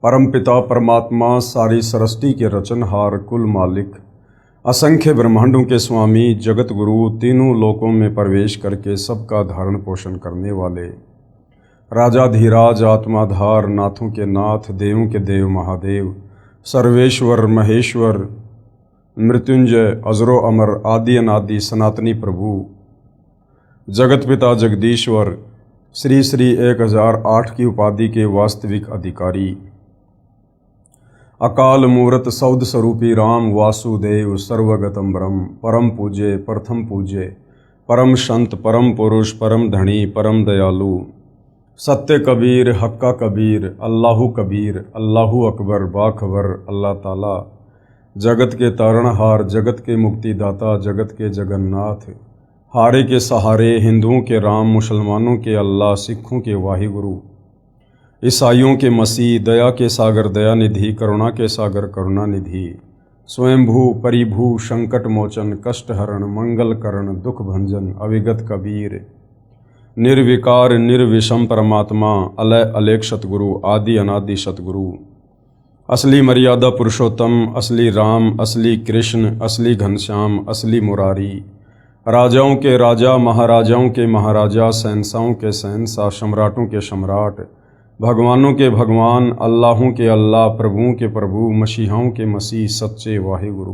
परमपिता परमात्मा सारी सृष्टि के रचनहार कुल मालिक असंख्य ब्रह्मांडों के स्वामी जगत गुरु तीनों लोकों में प्रवेश करके सबका धारण पोषण करने वाले राजाधिराज आत्माधार नाथों के नाथ देवों के देव महादेव सर्वेश्वर महेश्वर मृत्युंजय अजरो अमर आदि अनादि सनातनी प्रभु जगत पिता जगदीश्वर श्री श्री 1008 की उपाधि के वास्तविक अधिकारी अकाल मूर्त सौद स्वरूपी राम वासुदेव सर्वगतम ब्रह्म परम पूज्य प्रथम पूज्य परम संत परम पुरुष परम धनी परम दयालु सत्य कबीर हक्का कबीर अल्लाहु अकबर बाखबर अल्लाह ताला जगत के तारणहार जगत के मुक्तिदाता जगत के जगन्नाथ हारे के सहारे हिंदुओं के राम मुसलमानों के अल्लाह सिखों के वाहिगुरु ईसाइयों के मसीह दया के सागर दयानिधि करुणा के सागर करुणानिधि स्वयंभू परिभू संकट मोचन कष्टहरण मंगल करण दुख भंजन अविगत कबीर निर्विकार निर्विषम परमात्मा अलय अलेख सतगुरु आदि अनादि सतगुरु असली मर्यादा पुरुषोत्तम असली राम असली कृष्ण असली घनश्याम असली मुरारी राजाओं के राजा महाराजाओं के महाराजा शहंशाहों के शहंशाह सम्राटों के सम्राट भगवानों के भगवान अल्लाहों के अल्लाह प्रभुओं के प्रभु मसीहाओं के मसीह सच्चे वाहिगुरु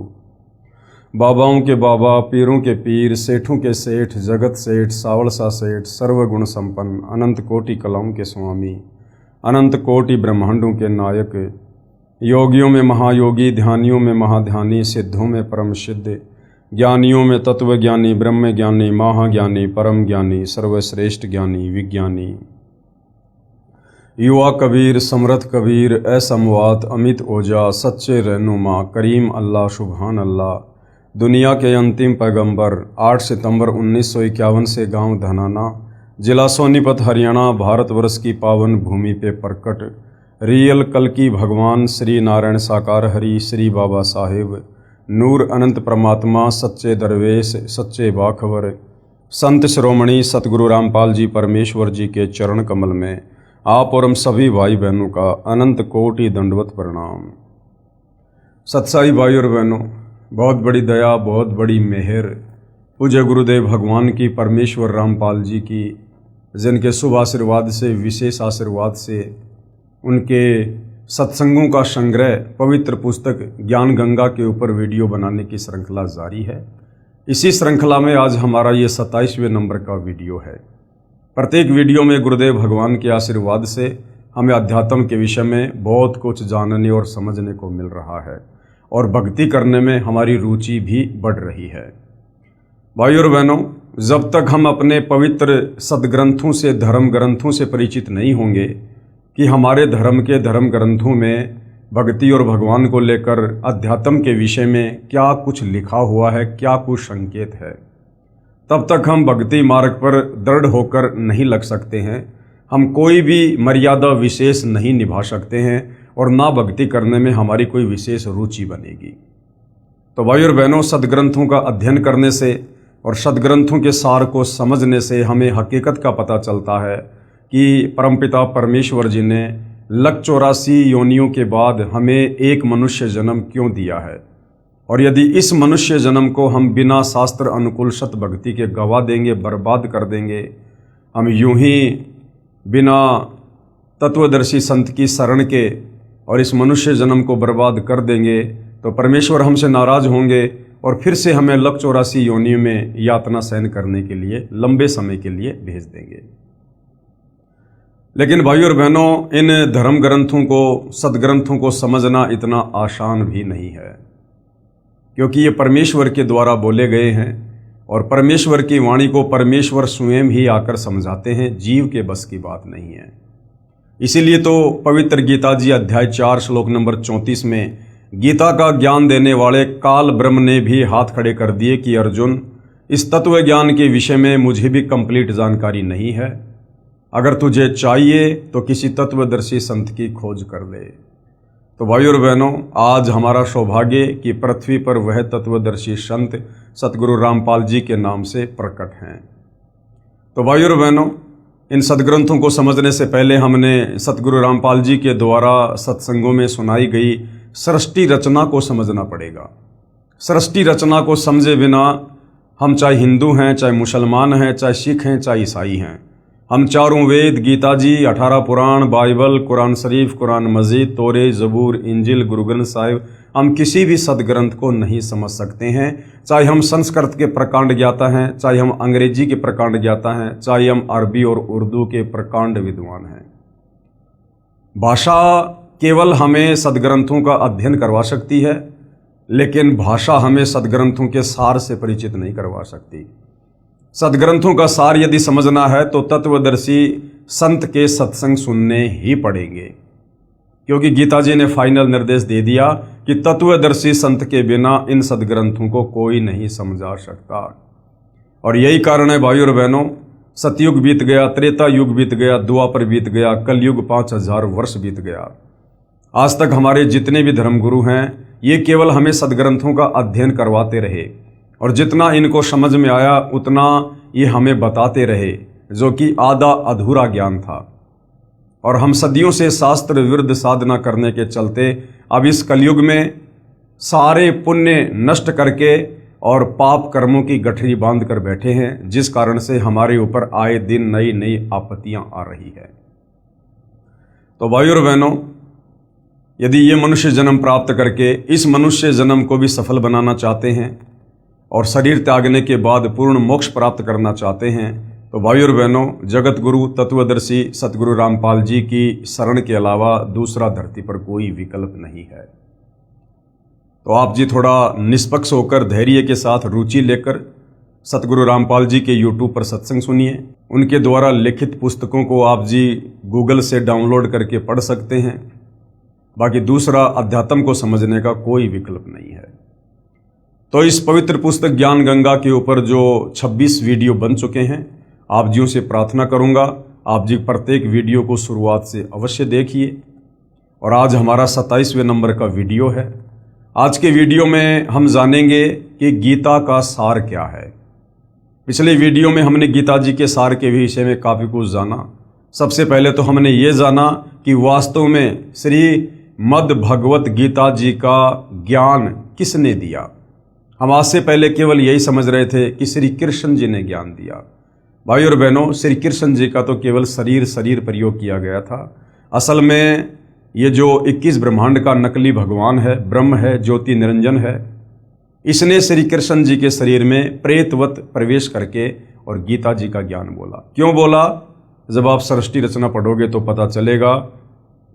बाबाओं के बाबा पीरों के पीर सेठों के सेठ जगत सेठ सावलसा सेठ सर्वगुण संपन्न अनंत कोटि कलाओं के स्वामी अनंत कोटि ब्रह्मांडों के नायक योगियों में महायोगी ध्यानियों में महाध्यानी सिद्धों में परम सिद्ध ज्ञानियों में तत्वज्ञानी ब्रह्म ज्ञानी महाज्ञानी परम ज्ञानी सर्वश्रेष्ठ ज्ञानी विज्ञानी युवा कबीर समर्थ कबीर असमवात अमित ओजा सच्चे रहनुमा करीम अल्लाह सुभान अल्लाह दुनिया के अंतिम पैगंबर 8 सितंबर 1951 से गांव धनाना जिला सोनीपत हरियाणा भारतवर्ष की पावन भूमि पे प्रकट रियल कल्कि भगवान श्री नारायण साकार हरि श्री बाबा साहेब नूर अनंत परमात्मा सच्चे दरवेश सच्चे बाखबर संत शिरोमणि सतगुरु रामपाल जी परमेश्वर जी के चरण कमल में आप और हम सभी भाई बहनों का अनंत कोटि दंडवत प्रणाम। सत्साई भाई और बहनों, बहुत बड़ी दया बहुत बड़ी मेहर पूज्य गुरुदेव भगवान की परमेश्वर रामपाल जी की जिनके शुभ आशीर्वाद से विशेष आशीर्वाद से उनके सत्संगों का संग्रह पवित्र पुस्तक ज्ञान गंगा के ऊपर वीडियो बनाने की श्रृंखला जारी है। इसी श्रृंखला में आज हमारा ये 27वें नंबर का वीडियो है। प्रत्येक वीडियो में गुरुदेव भगवान के आशीर्वाद से हमें अध्यात्म के विषय में बहुत कुछ जानने और समझने को मिल रहा है और भक्ति करने में हमारी रुचि भी बढ़ रही है। भाई और बहनों, जब तक हम अपने पवित्र सदग्रंथों से धर्म ग्रंथों से परिचित नहीं होंगे कि हमारे धर्म के धर्म ग्रंथों में भक्ति और भगवान को लेकर अध्यात्म के विषय में क्या कुछ लिखा हुआ है, क्या कुछ संकेत है, तब तक हम भक्ति मार्ग पर दृढ़ होकर नहीं लग सकते हैं। हम कोई भी मर्यादा विशेष नहीं निभा सकते हैं और ना भक्ति करने में हमारी कोई विशेष रुचि बनेगी। तो भाई और बहनों, सदग्रंथों का अध्ययन करने से और सदग्रंथों के सार को समझने से हमें हकीकत का पता चलता है कि परमपिता परमेश्वर जी ने 184 योनियों के बाद हमें एक मनुष्य जन्म क्यों दिया है, और यदि इस मनुष्य जन्म को हम बिना शास्त्र अनुकूल सत भक्ति के गवा देंगे, बर्बाद कर देंगे, हम यूं ही बिना तत्वदर्शी संत की शरण के और इस मनुष्य जन्म को बर्बाद कर देंगे, तो परमेश्वर हमसे नाराज होंगे और फिर से हमें 184 योनियों में यातना सहन करने के लिए लंबे समय के लिए भेज देंगे। लेकिन भाई और बहनों, इन धर्म ग्रंथों को सदग्रंथों को समझना इतना आसान भी नहीं है, क्योंकि ये परमेश्वर के द्वारा बोले गए हैं और परमेश्वर की वाणी को परमेश्वर स्वयं ही आकर समझाते हैं, जीव के बस की बात नहीं है। इसीलिए तो पवित्र गीता जी अध्याय 4 श्लोक नंबर 34 में गीता का ज्ञान देने वाले काल ब्रह्म ने भी हाथ खड़े कर दिए कि अर्जुन, इस तत्व ज्ञान के विषय में मुझे भी कंप्लीट जानकारी नहीं है, अगर तुझे चाहिए तो किसी तत्वदर्शी संत की खोज कर ले। तो भाई और बहनों, आज हमारा सौभाग्य कि पृथ्वी पर वह तत्वदर्शी संत सतगुरु रामपाल जी के नाम से प्रकट हैं। तो भाई और बहनों, इन सदग्रंथों को समझने से पहले हमने सतगुरु रामपाल जी के द्वारा सत्संगों में सुनाई गई सृष्टि रचना को समझना पड़ेगा। सृष्टि रचना को समझे बिना हम चाहे हिंदू हैं, चाहे मुसलमान हैं, चाहे सिख हैं, चाहे ईसाई हैं, हम चारों वेद, गीता जी, 18 पुराण, बाइबल, कुरान शरीफ, कुरान मजीद, तोरे, जबूर, इंजिल, गुरु ग्रंथ साहिब, हम किसी भी सदग्रंथ को नहीं समझ सकते हैं। चाहे हम संस्कृत के प्रकांड ज्ञाता हैं, चाहे हम अंग्रेजी के प्रकांड ज्ञाता हैं, चाहे हम अरबी और उर्दू के प्रकांड विद्वान हैं। भाषा केवल हमें सदग्रंथों का अध्ययन करवा सकती है, लेकिन भाषा हमें सदग्रंथों के सार से परिचित नहीं करवा सकती। सदग्रंथों का सार यदि समझना है तो तत्वदर्शी संत के सत्संग सुनने ही पड़ेंगे, क्योंकि गीता जी ने फाइनल निर्देश दे दिया कि तत्वदर्शी संत के बिना इन सदग्रंथों को कोई नहीं समझा सकता। और यही कारण है भाइयों और बहनों, सतयुग बीत गया, त्रेता युग बीत गया, द्वापर बीत गया, कलयुग 5000 वर्ष बीत गया। आज तक हमारे जितने भी धर्मगुरु हैं ये केवल हमें सदग्रंथों का अध्ययन करवाते रहे, और जितना इनको समझ में आया उतना ये हमें बताते रहे, जो कि आधा अधूरा ज्ञान था। और हम सदियों से शास्त्र विरुद्ध साधना करने के चलते अब इस कलयुग में सारे पुण्य नष्ट करके और पाप कर्मों की गठरी बांध कर बैठे हैं, जिस कारण से हमारे ऊपर आए दिन नई नई आपत्तियां आ रही है। तो भाइयों और बहनों, यदि ये मनुष्य जन्म प्राप्त करके इस मनुष्य जन्म को भी सफल बनाना चाहते हैं और शरीर त्यागने के बाद पूर्ण मोक्ष प्राप्त करना चाहते हैं, तो भाइयों और बहनों, जगत गुरु तत्वदर्शी सतगुरु रामपाल जी की शरण के अलावा दूसरा धरती पर कोई विकल्प नहीं है। तो आप जी थोड़ा निष्पक्ष होकर धैर्य के साथ रुचि लेकर सतगुरु रामपाल जी के यूट्यूब पर सत्संग सुनिए। उनके द्वारा लिखित पुस्तकों को आप जी गूगल से डाउनलोड करके पढ़ सकते हैं। बाकी दूसरा अध्यात्म को समझने का कोई विकल्प नहीं है। तो इस पवित्र पुस्तक ज्ञान गंगा के ऊपर जो 26 वीडियो बन चुके हैं, आप जियों से प्रार्थना करूंगा आप जी प्रत्येक वीडियो को शुरुआत से अवश्य देखिए। और आज हमारा 27वें नंबर का वीडियो है। आज के वीडियो में हम जानेंगे कि गीता का सार क्या है। पिछले वीडियो में हमने गीता जी के सार के विषय में काफ़ी कुछ जाना। सबसे पहले तो हमने ये जाना कि वास्तव में श्री मद् भगवत गीता जी का ज्ञान किसने दिया। हम आज से पहले केवल यही समझ रहे थे कि श्री कृष्ण जी ने ज्ञान दिया। भाई और बहनों, श्री कृष्ण जी का तो केवल शरीर प्रयोग किया गया था। असल में ये जो 21 ब्रह्मांड का नकली भगवान है, ब्रह्म है, ज्योति निरंजन है, इसने श्री कृष्ण जी के शरीर में प्रेतवत प्रवेश करके और गीता जी का ज्ञान बोला। क्यों बोला? जब आप सृष्टि रचना पढ़ोगे तो पता चलेगा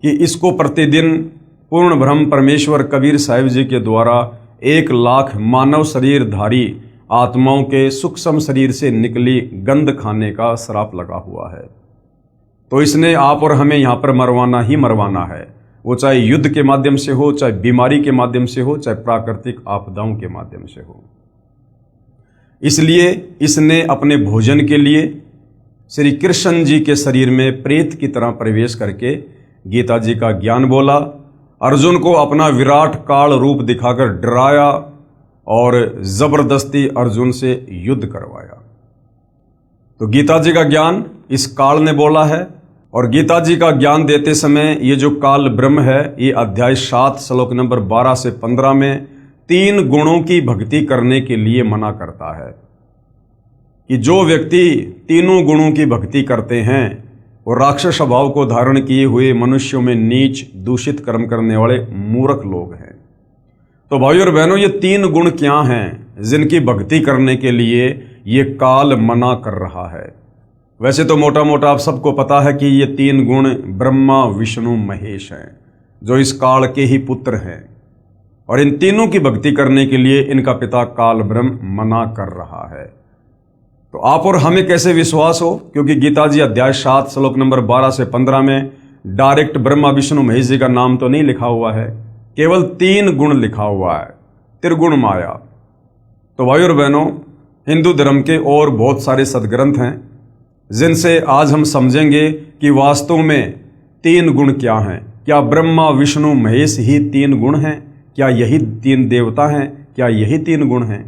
कि इसको प्रतिदिन पूर्ण ब्रह्म परमेश्वर कबीर साहिब जी के द्वारा 1 लाख मानव शरीरधारी आत्माओं के सूक्ष्म शरीर से निकली गंध खाने का श्राप लगा हुआ है। तो इसने आप और हमें यहाँ पर मरवाना ही मरवाना है, वो चाहे युद्ध के माध्यम से हो, चाहे बीमारी के माध्यम से हो, चाहे प्राकृतिक आपदाओं के माध्यम से हो। इसलिए इसने अपने भोजन के लिए श्री कृष्ण जी के शरीर में प्रेत की तरह प्रवेश करके गीता जी का ज्ञान बोला। अर्जुन को अपना विराट काल रूप दिखाकर डराया और जबरदस्ती अर्जुन से युद्ध करवाया। तो गीता जी का ज्ञान इस काल ने बोला है। और गीता जी का ज्ञान देते समय ये जो काल ब्रह्म है, ये अध्याय 7 श्लोक नंबर 12 से 15 में 3 गुणों की भक्ति करने के लिए मना करता है कि जो व्यक्ति तीनों गुणों की भक्ति करते हैं वो राक्षस स्वभाव को धारण किए हुए मनुष्यों में नीच दूषित कर्म करने वाले मूर्ख लोग हैं। तो भाइयों और बहनों, ये 3 गुण क्या हैं जिनकी भक्ति करने के लिए ये काल मना कर रहा है? वैसे तो मोटा मोटा आप सबको पता है कि ये 3 गुण ब्रह्मा विष्णु महेश हैं, जो इस काल के ही पुत्र हैं। और इन तीनों की भक्ति करने के लिए इनका पिता काल ब्रह्म मना कर रहा है। तो आप और हमें कैसे विश्वास हो? क्योंकि गीता जी अध्याय 7 श्लोक नंबर 12 से 15 में डायरेक्ट ब्रह्मा विष्णु महेश जी का नाम तो नहीं लिखा हुआ है, केवल 3 गुण लिखा हुआ है, त्रिगुण माया। तो भाई और बहनों, हिंदू धर्म के और बहुत सारे सदग्रंथ हैं जिनसे आज हम समझेंगे कि वास्तव में 3 गुण क्या हैं। क्या ब्रह्मा विष्णु महेश ही 3 गुण हैं? क्या यही 3 देवता हैं? क्या यही 3 गुण हैं?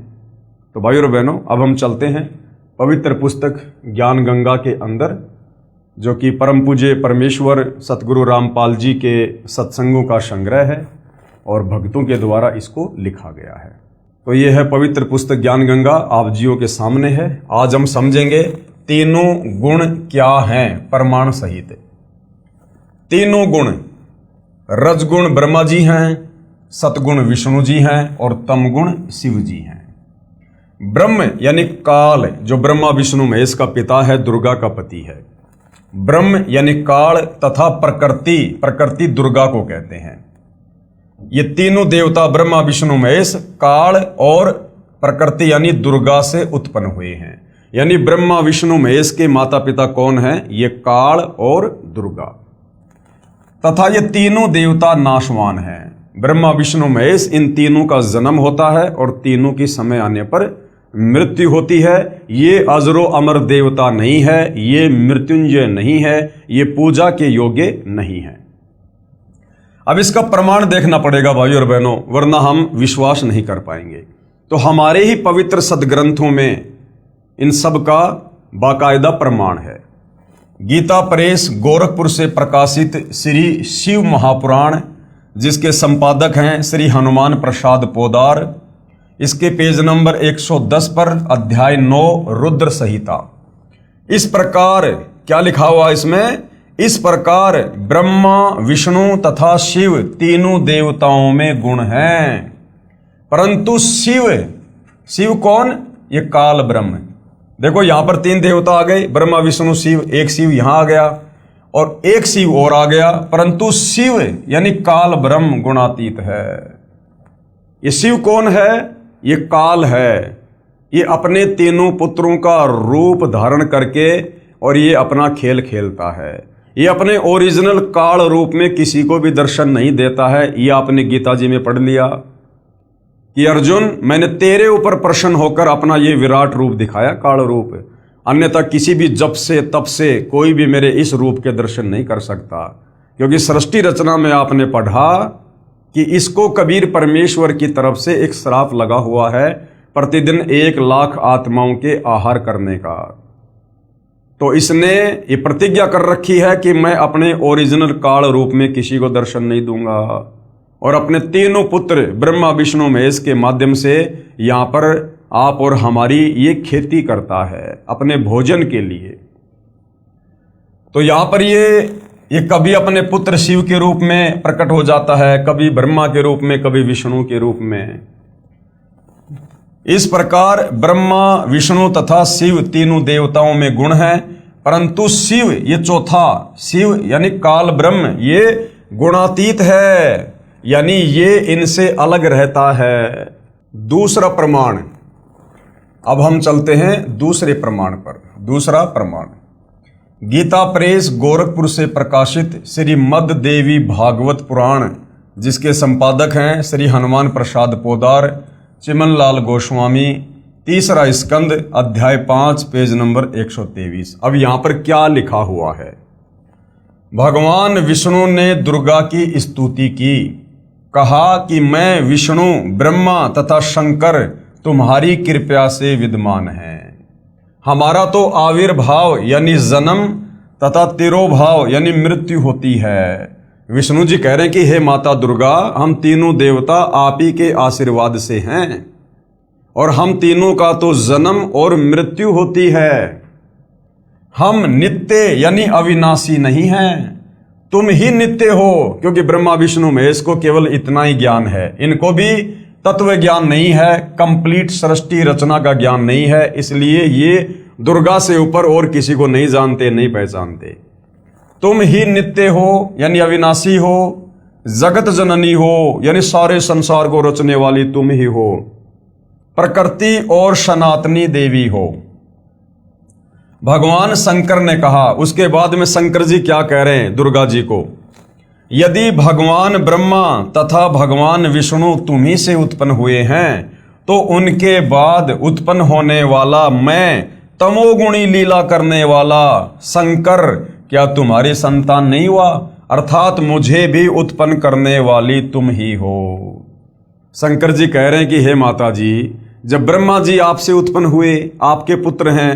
तो भाई और बहनों, अब हम चलते हैं पवित्र पुस्तक ज्ञान गंगा के अंदर जो कि परम पूज्य परमेश्वर सतगुरु रामपाल जी के सत्संगों का संग्रह है और भक्तों के द्वारा इसको लिखा गया है। तो ये है पवित्र पुस्तक ज्ञान गंगा, आप जियों के सामने है। आज हम समझेंगे तीनों गुण क्या हैं प्रमाण सहित। तीनों गुण, रजगुण ब्रह्मा जी हैं, सतगुण विष्णु जी हैं और तमगुण शिव जी हैं। ब्रह्म यानी काल, जो ब्रह्मा विष्णु महेश का पिता है, दुर्गा का पति है। ब्रह्म यानी काल तथा प्रकृति, प्रकृति दुर्गा को कहते हैं। ये तीनों देवता ब्रह्मा विष्णु महेश काल और प्रकृति यानी दुर्गा से उत्पन्न हुए हैं। यानी ब्रह्मा विष्णु महेश के माता पिता कौन हैं? ये काल और दुर्गा। तथा ये तीनों देवता नाशवान हैं। ब्रह्मा विष्णु महेश, इन तीनों का जन्म होता है और तीनों की समय आने पर मृत्यु होती है। ये अजरो अमर देवता नहीं है, ये मृत्युंजय नहीं है, ये पूजा के योग्य नहीं है। अब इसका प्रमाण देखना पड़ेगा भाइयों और बहनों, वरना हम विश्वास नहीं कर पाएंगे। तो हमारे ही पवित्र सदग्रंथों में इन सब का बाकायदा प्रमाण है। गीता प्रेस गोरखपुर से प्रकाशित श्री शिव महापुराण, जिसके संपादक हैं श्री हनुमान प्रसाद पोदार, इसके पेज नंबर 110 पर अध्याय 9 रुद्र संहिता। इस प्रकार क्या लिखा हुआ इसमें? इस प्रकार ब्रह्मा विष्णु तथा शिव तीनों देवताओं में गुण हैं, परंतु शिव कौन? ये काल ब्रह्म। देखो यहां पर तीन देवता आ गए, ब्रह्मा विष्णु शिव, एक शिव यहां आ गया और एक शिव और आ गया, परंतु शिव यानी काल ब्रह्म गुणातीत है। ये शिव कौन है? ये काल है। ये अपने तीनों पुत्रों का रूप धारण करके और ये अपना खेल खेलता है। ये अपने ओरिजिनल काल रूप में किसी को भी दर्शन नहीं देता है। ये आपने गीता जी में पढ़ लिया कि अर्जुन, मैंने तेरे ऊपर प्रसन्न होकर अपना ये विराट रूप दिखाया, काल रूप, अन्यथा किसी भी जप से तप से कोई भी मेरे इस रूप के दर्शन नहीं कर सकता। क्योंकि सृष्टि रचना में आपने पढ़ा कि इसको कबीर परमेश्वर की तरफ से एक श्राप लगा हुआ है, प्रतिदिन 1 लाख आत्माओं के आहार करने का। तो इसने ये प्रतिज्ञा कर रखी है कि मैं अपने ओरिजिनल काल रूप में किसी को दर्शन नहीं दूंगा, और अपने तीनों पुत्र ब्रह्मा विष्णु महेश के माध्यम से यहाँ पर आप और हमारी ये खेती करता है अपने भोजन के लिए। तो यहाँ पर ये कभी अपने पुत्र शिव के रूप में प्रकट हो जाता है, कभी ब्रह्मा के रूप में, कभी विष्णु के रूप में। इस प्रकार ब्रह्मा विष्णु तथा शिव तीनों देवताओं में गुण हैं, परंतु शिव ये चौथा, शिव यानी काल ब्रह्म, ये गुणातीत है, यानी ये इनसे अलग रहता है। दूसरा प्रमाण, अब हम चलते हैं दूसरे प्रमाण पर। दूसरा प्रमाण गीता प्रेस गोरखपुर से प्रकाशित श्री मद देवी भागवत पुराण, जिसके संपादक हैं श्री हनुमान प्रसाद पोदार, चिमन लाल गोस्वामी, तीसरा स्कंद अध्याय 5 पेज नंबर 123। अब यहां पर क्या लिखा हुआ है? भगवान विष्णु ने दुर्गा की स्तुति की, कहा कि मैं विष्णु ब्रह्मा तथा शंकर तुम्हारी कृपा से विद्यमान हैं। हमारा तो आविर्भाव यानी जन्म तथा तिरोभाव यानी मृत्यु होती है। विष्णु जी कह रहे हैं कि हे माता दुर्गा, हम तीनों देवता आप ही के आशीर्वाद से हैं और हम तीनों का तो जन्म और मृत्यु होती है। हम नित्य यानी अविनाशी नहीं हैं, तुम ही नित्य हो। क्योंकि ब्रह्मा विष्णु महेश को केवल इतना ही ज्ञान है, इनको भी तत्व ज्ञान नहीं है, कंप्लीट सृष्टि रचना का ज्ञान नहीं है, इसलिए ये दुर्गा से ऊपर और किसी को नहीं जानते, नहीं पहचानते। तुम ही नित्य हो यानी अविनाशी हो, जगत जननी हो यानी सारे संसार को रचने वाली तुम ही हो, प्रकृति और सनातनी देवी हो। भगवान शंकर ने कहा, उसके बाद में शंकर जी क्या कह रहे हैं दुर्गा जी को, यदि भगवान ब्रह्मा तथा भगवान विष्णु तुम्ही से उत्पन्न हुए हैं, तो उनके बाद उत्पन्न होने वाला मैं तमोगुणी लीला करने वाला शंकर क्या तुम्हारी संतान नहीं हुआ? अर्थात मुझे भी उत्पन्न करने वाली तुम ही हो। शंकर जी कह रहे हैं कि हे माता जी, जब ब्रह्मा जी आपसे उत्पन्न हुए, आपके पुत्र हैं,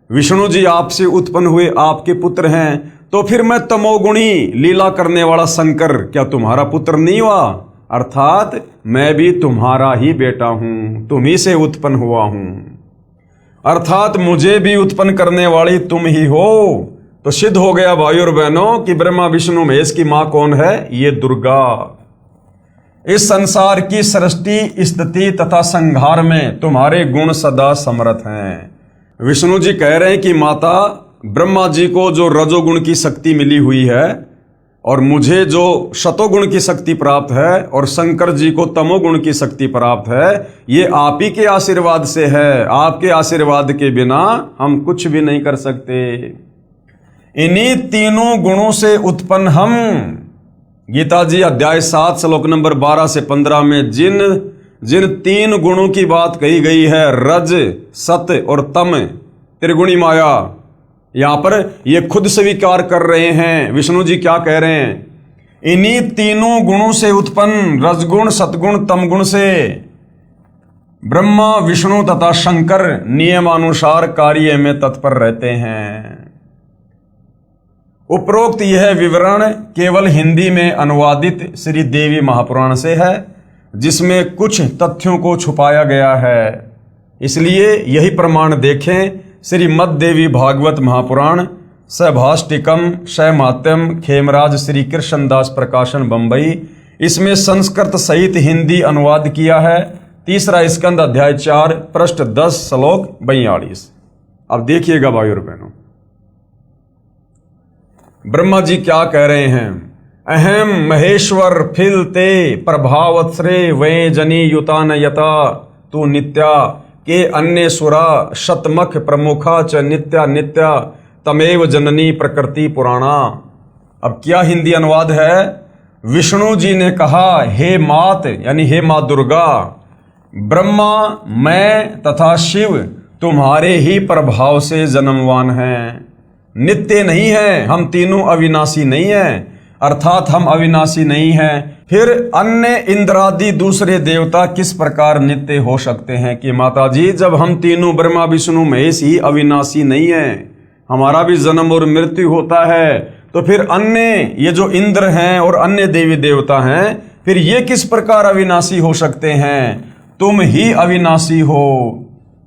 विष्णु जी आपसे उत्पन्न हुए, आपके पुत्र हैं, तो फिर मैं तमोगुणी लीला करने वाला शंकर क्या तुम्हारा पुत्र नहीं हुआ? अर्थात मैं भी तुम्हारा ही बेटा हूं, तुम ही से उत्पन्न हुआ हूं, अर्थात मुझे भी उत्पन्न करने वाली तुम ही हो। तो सिद्ध हो गया भाइयों और बहनों कि ब्रह्मा विष्णु महेश की मां कौन है? ये दुर्गा। इस संसार की सृष्टि, स्थिति तथा संहार में तुम्हारे गुण सदा समर्थ हैं। विष्णु जी कह रहे हैं कि माता, ब्रह्मा जी को जो रजोगुण की शक्ति मिली हुई है और मुझे जो शतोगुण की शक्ति प्राप्त है और शंकर जी को तमोगुण की शक्ति प्राप्त है, ये आप ही के आशीर्वाद से है। आपके आशीर्वाद के बिना हम कुछ भी नहीं कर सकते। इन्हीं तीनों गुणों से उत्पन्न हम, गीता जी अध्याय 7 श्लोक नंबर 12 से 15 में जिन तीन गुणों की बात कही गई है, रज, सत और तम, त्रिगुणी माया, यहां पर ये खुद स्वीकार कर रहे हैं। विष्णु जी क्या कह रहे हैं? इन्हीं तीनों गुणों से उत्पन्न रजगुण, सतगुण, तमगुण से ब्रह्मा, विष्णु तथा शंकर नियमानुसार कार्य में तत्पर रहते हैं। उपरोक्त यह विवरण केवल हिंदी में अनुवादित श्री देवी महापुराण से है, जिसमें कुछ तथ्यों को छुपाया गया है। इसलिए यही प्रमाण देखें श्रीमद् देवी भागवत महापुराण, सभाष्टिकम, शैमात्यम, खेमराज श्री कृष्णदास प्रकाशन बंबई। इसमें संस्कृत सहित हिंदी अनुवाद किया है। तीसरा स्कंद अध्याय 4 पृष्ठ 10 श्लोक 42। अब देखिएगा भाइयों और बहनों, ब्रह्मा जी क्या कह रहे हैं? अहम महेश्वर फिलते प्रभावत्रे वे जनी युतान यता तू नित्या के अन्य सुरा शतमख प्रमुखा च नित्या नित्या तमेव जननी प्रकृति पुराणा। अब क्या हिंदी अनुवाद है? विष्णु जी ने कहा, हे मात यानी हे मां दुर्गा, ब्रह्मा, मैं तथा शिव तुम्हारे ही प्रभाव से जन्मवान हैं, नित्य नहीं है। हम तीनों अविनाशी नहीं हैं, अर्थात हम अविनाशी नहीं हैं। फिर अन्य इंद्रादि दूसरे देवता किस प्रकार नित्य हो सकते हैं? कि माता जी, जब हम तीनों ब्रह्मा विष्णु महेश ही अविनाशी नहीं हैं, हमारा भी जन्म और मृत्यु होता है, तो फिर अन्य ये जो इंद्र हैं और अन्य देवी देवता हैं, फिर ये किस प्रकार अविनाशी हो सकते हैं? तुम ही अविनाशी हो।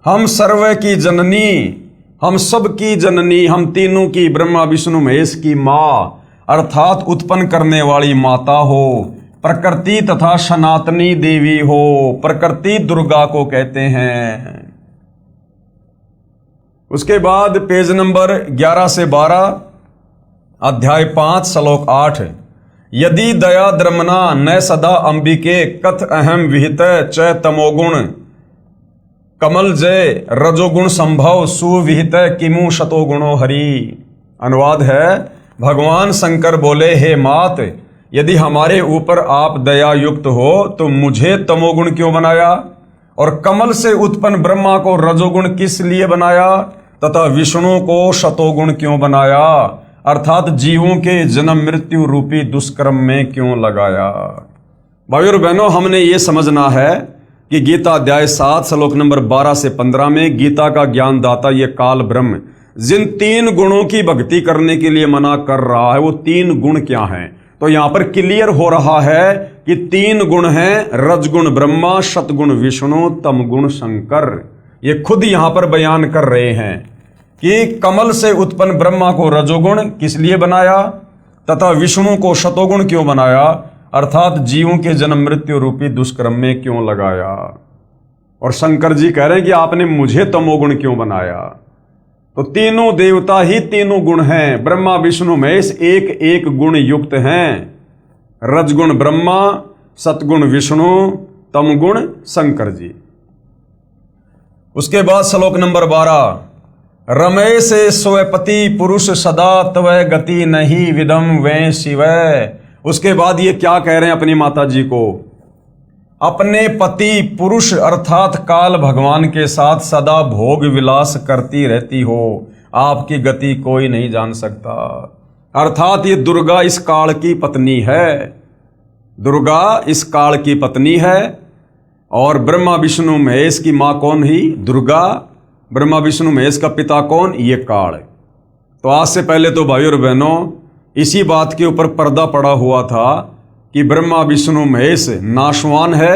हम सर्व की जननी, हम सब की जननी, हम तीनों की, ब्रह्मा विष्णु महेश की माँ, अर्थात उत्पन्न करने वाली माता हो, प्रकृति तथा सनातनी देवी हो। प्रकृति दुर्गा को कहते हैं। उसके बाद पेज नंबर 11 से 12 अध्याय 5 श्लोक 8। यदि दया द्रमना न सदा अंबिके कथ अहम विहित च तमोगुण कमल जय रजोगुण संभव सुविहित किमु शतोगुणो हरि। अनुवाद है, भगवान शंकर बोले, हे मात, यदि हमारे ऊपर आप दया युक्त हो तो मुझे तमोगुण क्यों बनाया? और कमल से उत्पन्न ब्रह्मा को रजोगुण किस लिए बनाया? तथा विष्णु को शतोगुण क्यों बनाया? अर्थात जीवों के जन्म मृत्यु रूपी दुष्कर्म में क्यों लगाया? भाइयों और बहनों, हमने ये समझना है कि गीता अध्याय 7 श्लोक नंबर 12 से 15 में गीता का ज्ञानदाता ये काल ब्रह्म जिन तीन गुणों की भक्ति करने के लिए मना कर रहा है, वो तीन गुण क्या हैं? तो यहां पर क्लियर हो रहा है कि तीन गुण हैं, रजगुण ब्रह्मा, शतगुण विष्णु, तमगुण शंकर। ये खुद यहां पर बयान कर रहे हैं कि कमल से उत्पन्न ब्रह्मा को रजोगुण किस लिए बनाया तथा विष्णु को शतोगुण क्यों बनाया, अर्थात जीवों के जन्म मृत्यु रूपी दुष्कर्म में क्यों लगाया। और शंकर जी कह रहे हैं कि आपने मुझे तमोगुण क्यों बनाया? तो तीनों देवता ही तीनों गुण हैं, ब्रह्मा विष्णु महेश एक एक गुण युक्त हैं। रजगुण ब्रह्मा, सतगुण विष्णु, तमगुण शंकर जी। उसके बाद श्लोक नंबर 12। रमे से स्वपति पुरुष सदा तव गति नहीं विदम वे शिव। उसके बाद ये क्या कह रहे हैं अपनी माता जी को? अपने पति पुरुष अर्थात काल भगवान के साथ सदा भोग विलास करती रहती हो, आपकी गति कोई नहीं जान सकता। अर्थात ये दुर्गा इस काल की पत्नी है, दुर्गा इस काल की पत्नी है। और ब्रह्मा विष्णु महेश की मां कौन ही? दुर्गा। ब्रह्मा विष्णु महेश का पिता कौन? ये काल। तो आज से पहले तो भाई और बहनों इसी बात के ऊपर पर्दा पड़ा हुआ था कि ब्रह्मा विष्णु महेश नाशवान है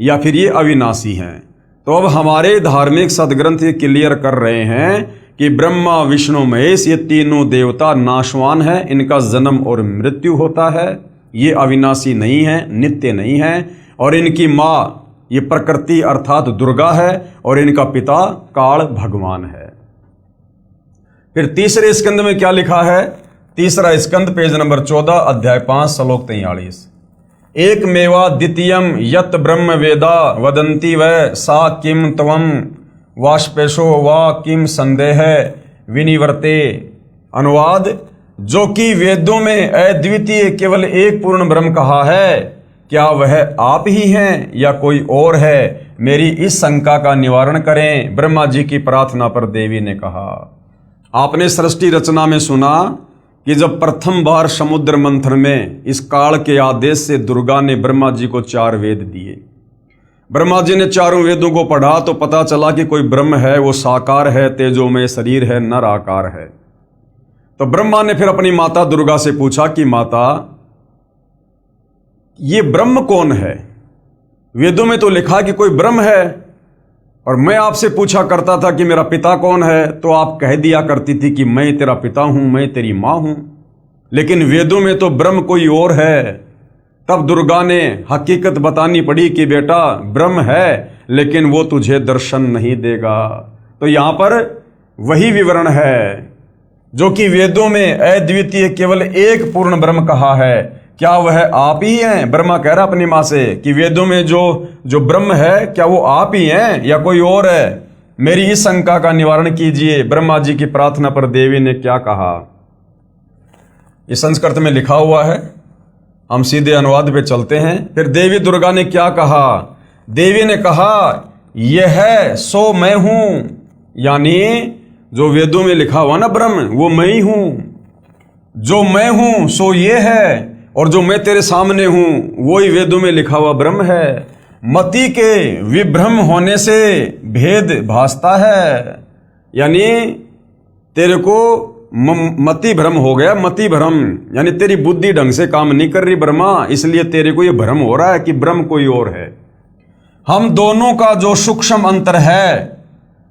या फिर ये अविनाशी हैं। तो अब हमारे धार्मिक सदग्रंथ ये क्लियर कर रहे हैं कि ब्रह्मा विष्णु महेश ये तीनों देवता नाशवान है, इनका जन्म और मृत्यु होता है, ये अविनाशी नहीं है, नित्य नहीं है। और इनकी माँ ये प्रकृति अर्थात दुर्गा है और इनका पिता काल भगवान है। फिर तीसरे स्कंद में क्या लिखा है? तीसरा स्कंद पेज नंबर 14 अध्याय 5 श्लोक 43। एक मेवा द्वितीयम यत ब्रह्म वेदा वदंती व सा किम त्वम वाष्पेशो वा किम संदेह विनिवर्ते। अनुवाद, जो कि वेदों में अद्वितीय केवल एक पूर्ण ब्रह्म कहा है, क्या वह आप ही हैं या कोई और है? मेरी इस शंका का निवारण करें। ब्रह्मा जी की प्रार्थना पर देवी ने कहा। आपने सृष्टि रचना में सुना कि जब प्रथम बार समुद्र मंथन में इस काल के आदेश से दुर्गा ने ब्रह्मा जी को 4 वेद दिए। ब्रह्मा जी ने चारों वेदों को पढ़ा तो पता चला कि कोई ब्रह्म है, वो साकार है, तेजोमय शरीर है, नर आकार है। तो ब्रह्मा ने फिर अपनी माता दुर्गा से पूछा कि माता, ये ब्रह्म कौन है? वेदों में तो लिखा कि कोई ब्रह्म है, और मैं आपसे पूछा करता था कि मेरा पिता कौन है, तो आप कह दिया करती थी कि मैं तेरा पिता हूं, मैं तेरी मां हूं। लेकिन वेदों में तो ब्रह्म कोई और है। तब दुर्गा ने हकीकत बतानी पड़ी कि बेटा ब्रह्म है, लेकिन वो तुझे दर्शन नहीं देगा। तो यहां पर वही विवरण है जो कि वेदों में अद्वितीय केवल एक पूर्ण ब्रह्म कहा है। क्या वह आप ही हैं? ब्रह्मा कह रहा अपनी मां से कि वेदों में जो ब्रह्म है, क्या वो आप ही हैं या कोई और है? मेरी इस शंका का निवारण कीजिए। ब्रह्मा जी की प्रार्थना पर देवी ने क्या कहा? इस संस्कृत में लिखा हुआ है, हम सीधे अनुवाद पे चलते हैं। फिर देवी दुर्गा ने क्या कहा? देवी ने कहा, यह है सो मैं हूं, यानी जो वेदों में लिखा हुआ ना ब्रह्म, वो मैं ही हूं। जो मैं हूं सो ये है, और जो मैं तेरे सामने हूं वो ही वेदों में लिखा हुआ ब्रह्म है। मति के विभ्रम होने से भेद भासता है, यानी तेरे को मति भ्रम हो गया। मति भ्रम यानी तेरी बुद्धि ढंग से काम नहीं कर रही ब्रह्मा, इसलिए तेरे को ये भ्रम हो रहा है कि ब्रह्म कोई और है। हम दोनों का जो सूक्ष्म अंतर है,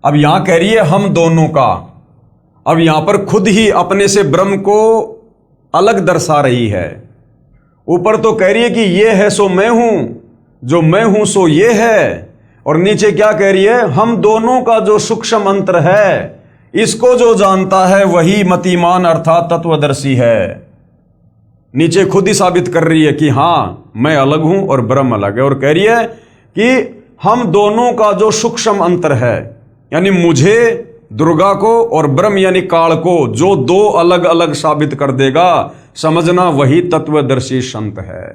अब यहां कह रही है हम दोनों का। अब यहां पर खुद ही अपने से ब्रह्म को अलग दर्शा रही है। ऊपर तो कह रही है कि ये है सो मैं हूं, जो मैं हूं सो ये है, और नीचे क्या कह रही है? हम दोनों का जो सूक्ष्म अंतर है, इसको जो जानता है वही मतिमान अर्थात तत्वदर्शी है। नीचे खुद ही साबित कर रही है कि हां मैं अलग हूं और ब्रह्म अलग है, और कह रही है कि हम दोनों का जो सूक्ष्म अंतर है, यानी मुझे दुर्गा को और ब्रह्म यानी काल को जो दो अलग अलग साबित कर देगा, समझना वही तत्वदर्शी संत है।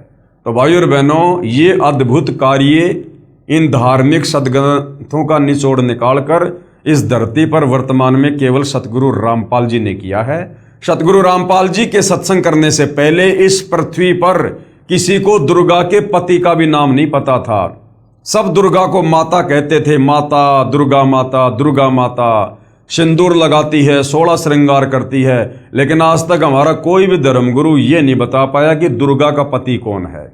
तो भाई और बहनों, ये अद्भुत कार्य इन धार्मिक सदग्रंथों का निचोड़ निकालकर इस धरती पर वर्तमान में केवल सतगुरु रामपाल जी ने किया है। सतगुरु रामपाल जी के सत्संग करने से पहले इस पृथ्वी पर किसी को दुर्गा के पति का भी नाम नहीं पता था। सब दुर्गा को माता कहते थे, माता दुर्गा, माता दुर्गा माता। सिंदूर लगाती है, 16 श्रृंगार करती है, लेकिन आज तक हमारा कोई भी धर्मगुरु ये नहीं बता पाया कि दुर्गा का पति कौन है।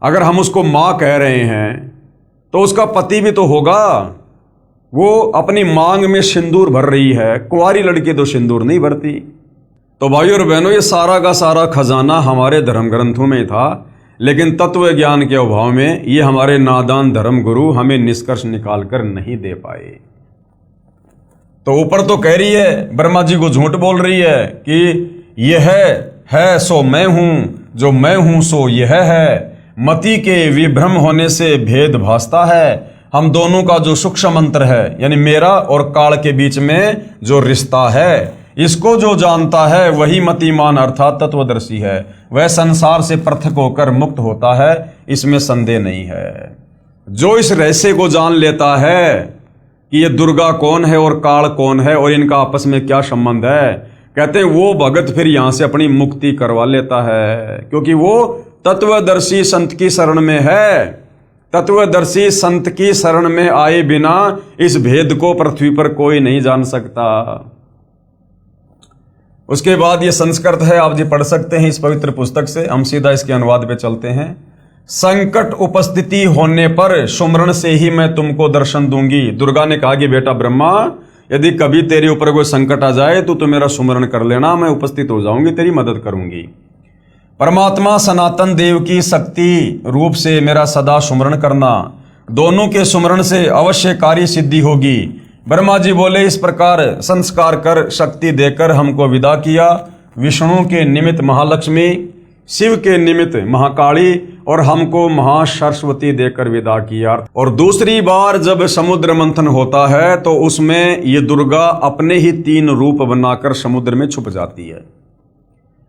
अगर हम उसको मां कह रहे हैं तो उसका पति भी तो होगा। वो अपनी मांग में सिंदूर भर रही है, कुंवारी लड़की तो सिंदूर नहीं भरती। तो भाई और बहनों, ये सारा का सारा खजाना हमारे धर्म ग्रंथों में था, लेकिन तत्व ज्ञान के अभाव में ये हमारे नादान धर्म गुरु हमें निष्कर्ष निकाल कर नहीं दे पाए। तो ऊपर तो कह रही है, ब्रह्मा जी को झूठ बोल रही है कि यह है सो मैं हूं, जो मैं हूं सो यह है। मति के विभ्रम होने से भेद भासता है। हम दोनों का जो सूक्ष्म अंतर है, यानी मेरा और काल के बीच में जो रिश्ता है, इसको जो जानता है वही मतिमान अर्थात तत्वदर्शी है। वह संसार से पृथक होकर मुक्त होता है, इसमें संदेह नहीं है। जो इस रहस्य को जान लेता है कि ये दुर्गा कौन है और काल कौन है और इनका आपस में क्या संबंध है, कहते हैं वो भगत फिर यहां से अपनी मुक्ति करवा लेता है, क्योंकि वो तत्वदर्शी संत की शरण में है। तत्वदर्शी संत की शरण में आए बिना इस भेद को पृथ्वी पर कोई नहीं जान सकता। उसके बाद ये संस्कृत है, आप जी पढ़ सकते हैं इस पवित्र पुस्तक से। हम सीधा इसके अनुवाद पे चलते हैं। संकट उपस्थिति होने पर सुमरण से ही मैं तुमको दर्शन दूंगी। दुर्गा ने कहा कि बेटा ब्रह्मा, यदि कभी तेरे ऊपर कोई संकट आ जाए तो मेरा सुमरण कर लेना, मैं उपस्थित हो जाऊंगी, तेरी मदद करूंगी। परमात्मा सनातन देव की शक्ति रूप से मेरा सदा सुमरण करना, दोनों के सुमरण से अवश्य कार्य सिद्धि होगी। ब्रह्मा जी बोले, इस प्रकार संस्कार कर शक्ति देकर हमको विदा किया। विष्णु के निमित्त महालक्ष्मी, शिव के निमित्त महाकाली और हमको महासरस्वती देकर विदा किया। और दूसरी बार जब समुद्र मंथन होता है तो उसमें ये दुर्गा अपने ही 3 रूप बनाकर समुद्र में छुप जाती है।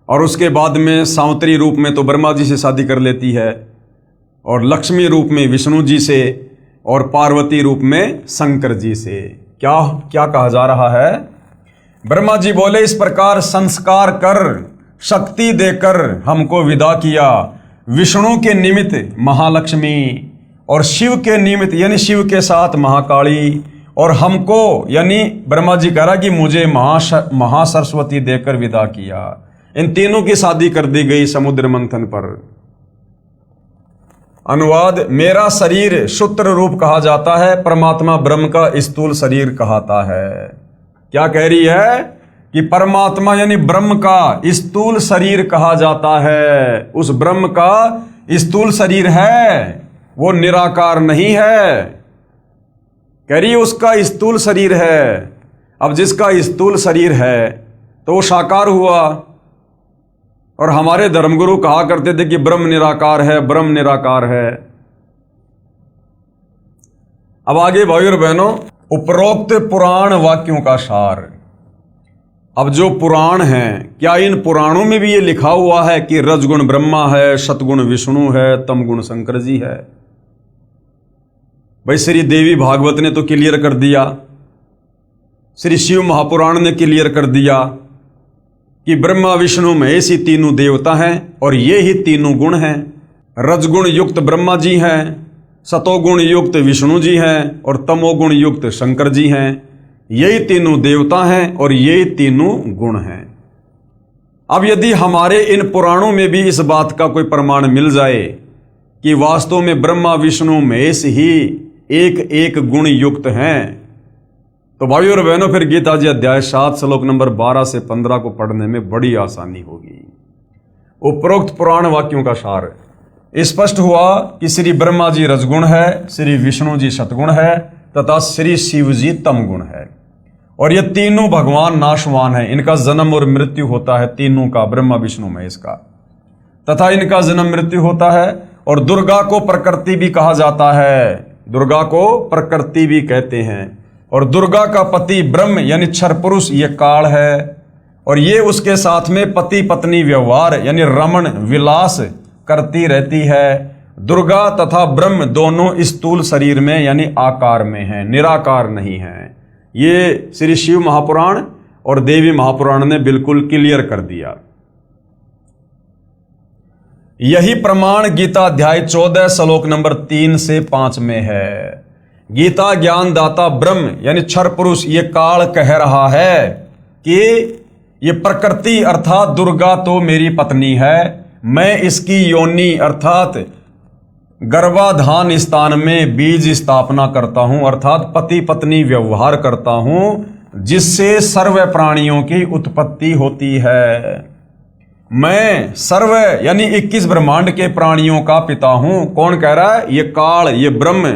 और उसके बाद में सावत्री रूप में तो ब्रह्मा जी से शादी कर लेती है, और लक्ष्मी रूप में विष्णु जी से, और पार्वती रूप में शंकर जी से। क्या क्या कहा जा रहा है? ब्रह्मा जी बोले, इस प्रकार संस्कार कर शक्ति देकर हमको विदा किया। विष्णु के निमित्त महालक्ष्मी और शिव के निमित्त यानी शिव के साथ महाकाली, और हमको यानी ब्रह्मा जी कह रहा कि मुझे महासरस्वती देकर विदा किया। इन तीनों की शादी कर दी गई समुद्र मंथन पर। अनुवाद, मेरा शरीर सूत्र रूप कहा जाता है, परमात्मा ब्रह्म का स्थूल शरीर कहता है। क्या कह रही है कि परमात्मा यानी ब्रह्म का स्थूल शरीर कहा जाता है। उस ब्रह्म का स्थूल शरीर है, वो निराकार नहीं है। कह रही उसका स्थूल शरीर है। अब जिसका स्थूल शरीर है तो वो साकार हुआ। और हमारे धर्मगुरु कहा करते थे कि ब्रह्म निराकार है, ब्रह्म निराकार है। अब आगे भाइयों और बहनों, उपरोक्त पुराण वाक्यों का सार। अब जो पुराण हैं, क्या इन पुराणों में भी ये लिखा हुआ है कि रजगुण ब्रह्मा है, सतगुण विष्णु है, तमगुण शंकर जी है? भाई श्री देवी भागवत ने तो क्लियर कर दिया, श्री शिव महापुराण ने क्लियर कर दिया कि ब्रह्मा विष्णु महेश ही तीनों देवता हैं और ये ही तीनों गुण हैं। रजगुण युक्त ब्रह्मा जी हैं, सतोगुण युक्त विष्णु जी हैं और तमोगुण युक्त शंकर जी हैं। यही तीनों देवता हैं और यही तीनों गुण हैं। अब यदि हमारे इन पुराणों में भी इस बात का कोई प्रमाण मिल जाए कि वास्तव में ब्रह्मा विष्णु महेश ही एक एक गुण युक्त हैं, तो भाइयों और बहनों फिर गीता जी अध्याय 7 श्लोक नंबर 12 से 15 को पढ़ने में बड़ी आसानी होगी। उपरोक्त पुराण वाक्यों का सार स्पष्ट हुआ कि श्री ब्रह्मा जी रजगुण है, श्री विष्णु जी सतगुण है तथा श्री शिव जी तमगुण है। और ये तीनों भगवान नाशवान हैं, इनका जन्म और मृत्यु होता है तीनों का, ब्रह्मा विष्णु महेश का, तथा इनका जन्म मृत्यु होता है। और दुर्गा को प्रकृति भी कहा जाता है, दुर्गा को प्रकृति भी कहते हैं। और दुर्गा का पति ब्रह्म यानी क्षर पुरुष ये काल है, और ये उसके साथ में पति पत्नी व्यवहार यानी रमण विलास करती रहती है। दुर्गा तथा ब्रह्म दोनों स्थूल शरीर में यानी आकार में हैं, निराकार नहीं हैं। ये श्री शिव महापुराण और देवी महापुराण ने बिल्कुल क्लियर कर दिया। यही प्रमाण गीता अध्याय 14 श्लोक नंबर 3 से 5 में है। गीता ज्ञान दाता ब्रह्म यानी क्षर पुरुष ये काल कह रहा है कि ये प्रकृति अर्थात दुर्गा तो मेरी पत्नी है, मैं इसकी योनि अर्थात गर्भाधान स्थान में बीज स्थापना करता हूं, अर्थात पति पत्नी व्यवहार करता हूं, जिससे सर्व प्राणियों की उत्पत्ति होती है। मैं सर्व यानी 21 ब्रह्मांड के प्राणियों का पिता हूं। कौन कह रहा है? ये काल, ये ब्रह्म।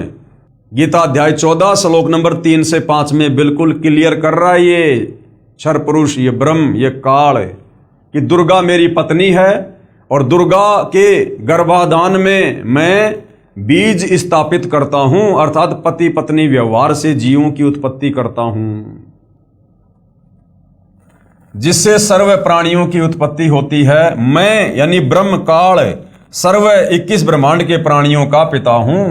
गीता अध्याय 14 श्लोक नंबर 3 से 5 में बिल्कुल क्लियर कर रहा है ये क्षर पुरुष, ये ब्रह्म, ये काल, कि दुर्गा मेरी पत्नी है और दुर्गा के गर्भाधान में मैं बीज स्थापित करता हूं, अर्थात पति पत्नी व्यवहार से जीवों की उत्पत्ति करता हूं, जिससे सर्व प्राणियों की उत्पत्ति होती है। मैं यानी ब्रह्म काल सर्व 21 ब्रह्मांड के प्राणियों का पिता हूं,